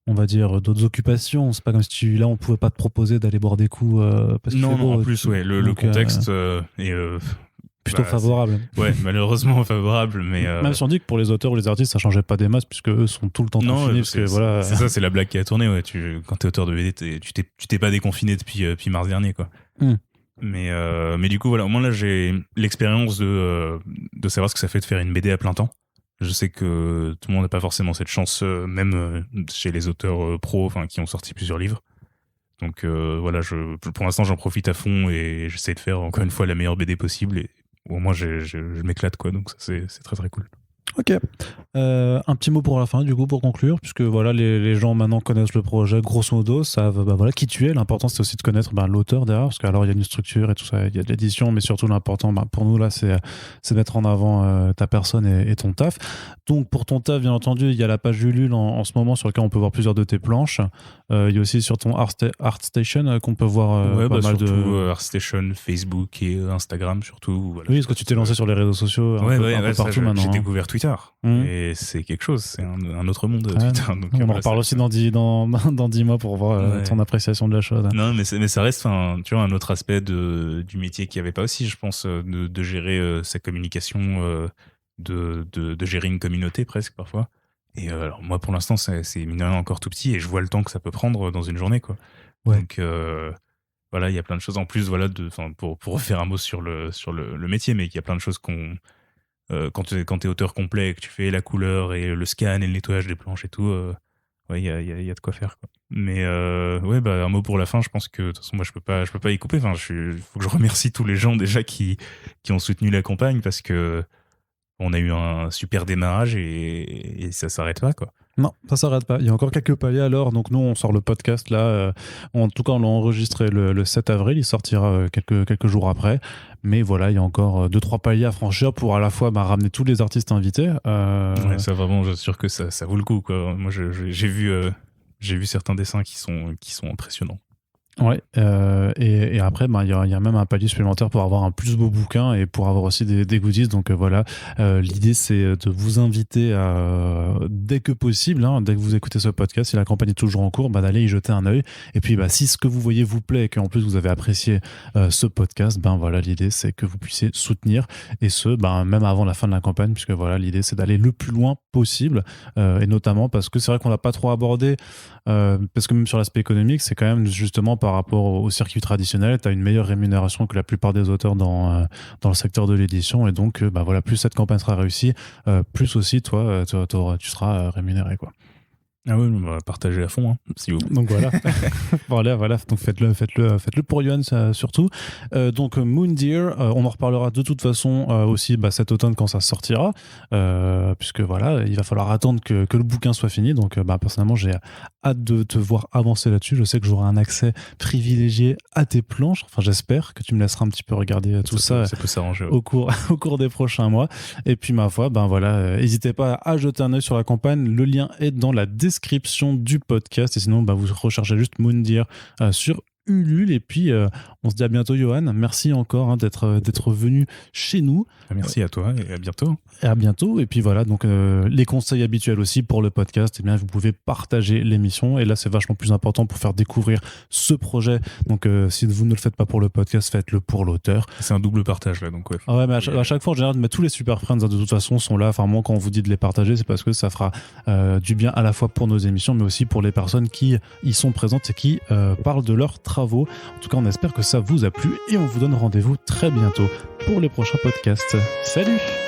on va dire, d'autres occupations. C'est pas comme si là, on pouvait pas te proposer d'aller boire des coups parce qu'il fait beau. Non, en plus, ouais, le contexte est plutôt favorable. Ouais, malheureusement favorable, mais même si on dit que pour les auteurs ou les artistes, ça changeait pas des masses puisque eux sont tout le temps confinés. Parce que voilà. C'est ça, c'est la blague qui a tourné. Ouais, quand t'es auteur de BD, tu t'es pas déconfiné depuis mars dernier, quoi. Mais du coup, voilà, au moins là, j'ai l'expérience de savoir ce que ça fait de faire une BD à plein temps. Je sais que tout le monde n'a pas forcément cette chance, même chez les auteurs pros, qui ont sorti plusieurs livres. Donc voilà, pour l'instant, j'en profite à fond et j'essaie de faire encore une fois la meilleure BD possible. Et au moins, je m'éclate, quoi. Donc ça, c'est très très cool. Ok. Un petit mot pour la fin, du coup, pour conclure, puisque voilà, les gens maintenant connaissent le projet, grosso modo, savent voilà, qui tu es. L'important, c'est aussi de connaître l'auteur derrière, parce qu'alors, il y a une structure et tout ça, il y a de l'édition, mais surtout, l'important pour nous, là, c'est mettre en avant ta personne et ton taf. Donc, pour ton taf, bien entendu, il y a la page Ulule en ce moment sur laquelle on peut voir plusieurs de tes planches. Il y a aussi sur ton ArtStation qu'on peut voir pas mal de... ArtStation, Facebook et Instagram, surtout. Voilà, oui, parce que tu t'es lancé sur les réseaux sociaux un peu partout maintenant. J'ai découvert Twitter. Et c'est quelque chose, c'est un autre monde, Twitter. Donc, on en reparle aussi dans 10 mois pour voir ton appréciation de la chose. Non, mais ça reste tu vois, un autre aspect du métier qu'il n'y avait pas aussi, je pense, de gérer sa communication, de gérer une communauté presque parfois. Et alors, moi, pour l'instant, c'est mine de rien encore tout petit et je vois le temps que ça peut prendre dans une journée, quoi. Ouais. Donc, voilà, il y a plein de choses en plus, voilà, pour refaire un mot sur le métier, mais il y a plein de choses quand t'es auteur complet et que tu fais la couleur et le scan et le nettoyage des planches et tout, ouais, il y a de quoi faire, quoi. Mais ouais, un mot pour la fin. Je pense que de toute façon, moi, je peux pas y couper. Faut que je remercie tous les gens déjà qui ont soutenu la campagne parce que on a eu un super démarrage et ça s'arrête pas, quoi. Non, ça s'arrête pas. Il y a encore quelques paliers alors. Donc nous, on sort le podcast là. En tout cas, on l'a enregistré le 7 avril. Il sortira quelques jours après. Mais voilà, il y a encore 2-3 paliers à franchir pour à la fois ramener tous les artistes invités. Ouais, ça vraiment, je suis sûr que ça vaut le coup, quoi. Moi, j'ai vu certains dessins qui sont impressionnants. Ouais, et après, il y a même un palier supplémentaire pour avoir un plus beau bouquin et pour avoir aussi des goodies. Donc voilà, l'idée c'est de vous inviter à, dès que possible, dès que vous écoutez ce podcast, si la campagne est toujours en cours, d'aller y jeter un œil. Et puis si ce que vous voyez vous plaît et qu'en plus vous avez apprécié ce podcast, voilà, l'idée c'est que vous puissiez soutenir, et ce, même avant la fin de la campagne, puisque voilà, l'idée c'est d'aller le plus loin possible, et notamment parce que c'est vrai qu'on l'a pas trop abordé, parce que même sur l'aspect économique, c'est quand même justement par rapport au circuit traditionnel, tu as une meilleure rémunération que la plupart des auteurs dans le secteur de l'édition, et donc voilà, plus cette campagne sera réussie, plus aussi toi tu seras rémunéré, quoi. Ah oui, on va partager à fond, s'il vous plaît. Donc voilà, voilà, donc faites-le pour Yohan, surtout. Donc Moon Deer, on en reparlera de toute façon aussi cet automne quand ça sortira, puisque voilà, il va falloir attendre que le bouquin soit fini. Donc personnellement, j'ai hâte de te voir avancer là-dessus. Je sais que j'aurai un accès privilégié à tes planches. Enfin, j'espère que tu me laisseras un petit peu regarder tout ça peut s'arranger, au cours des prochains mois. Et puis ma foi, voilà, n'hésitez pas à jeter un œil sur la campagne. Le lien est dans la description du podcast, et sinon vous recherchez juste Moon Deer sur Ulule. Et puis on se dit à bientôt, Yohan. Merci encore d'être venu chez nous. Merci à toi, et à bientôt. Et à bientôt. Et puis voilà, donc les conseils habituels aussi pour le podcast, vous pouvez partager l'émission, et là c'est vachement plus important pour faire découvrir ce projet. Donc si vous ne le faites pas pour le podcast, faites-le pour l'auteur. C'est un double partage là, donc ouais. Ah ouais, mais à chaque fois en général, tous les Super Friends de toute façon sont là. Enfin, moi, quand on vous dit de les partager, c'est parce que ça fera du bien à la fois pour nos émissions, mais aussi pour les personnes qui y sont présentes et qui parlent de leurs travaux. En tout cas, on espère que ça vous a plu, et on vous donne rendez-vous très bientôt pour les prochains podcasts. Salut!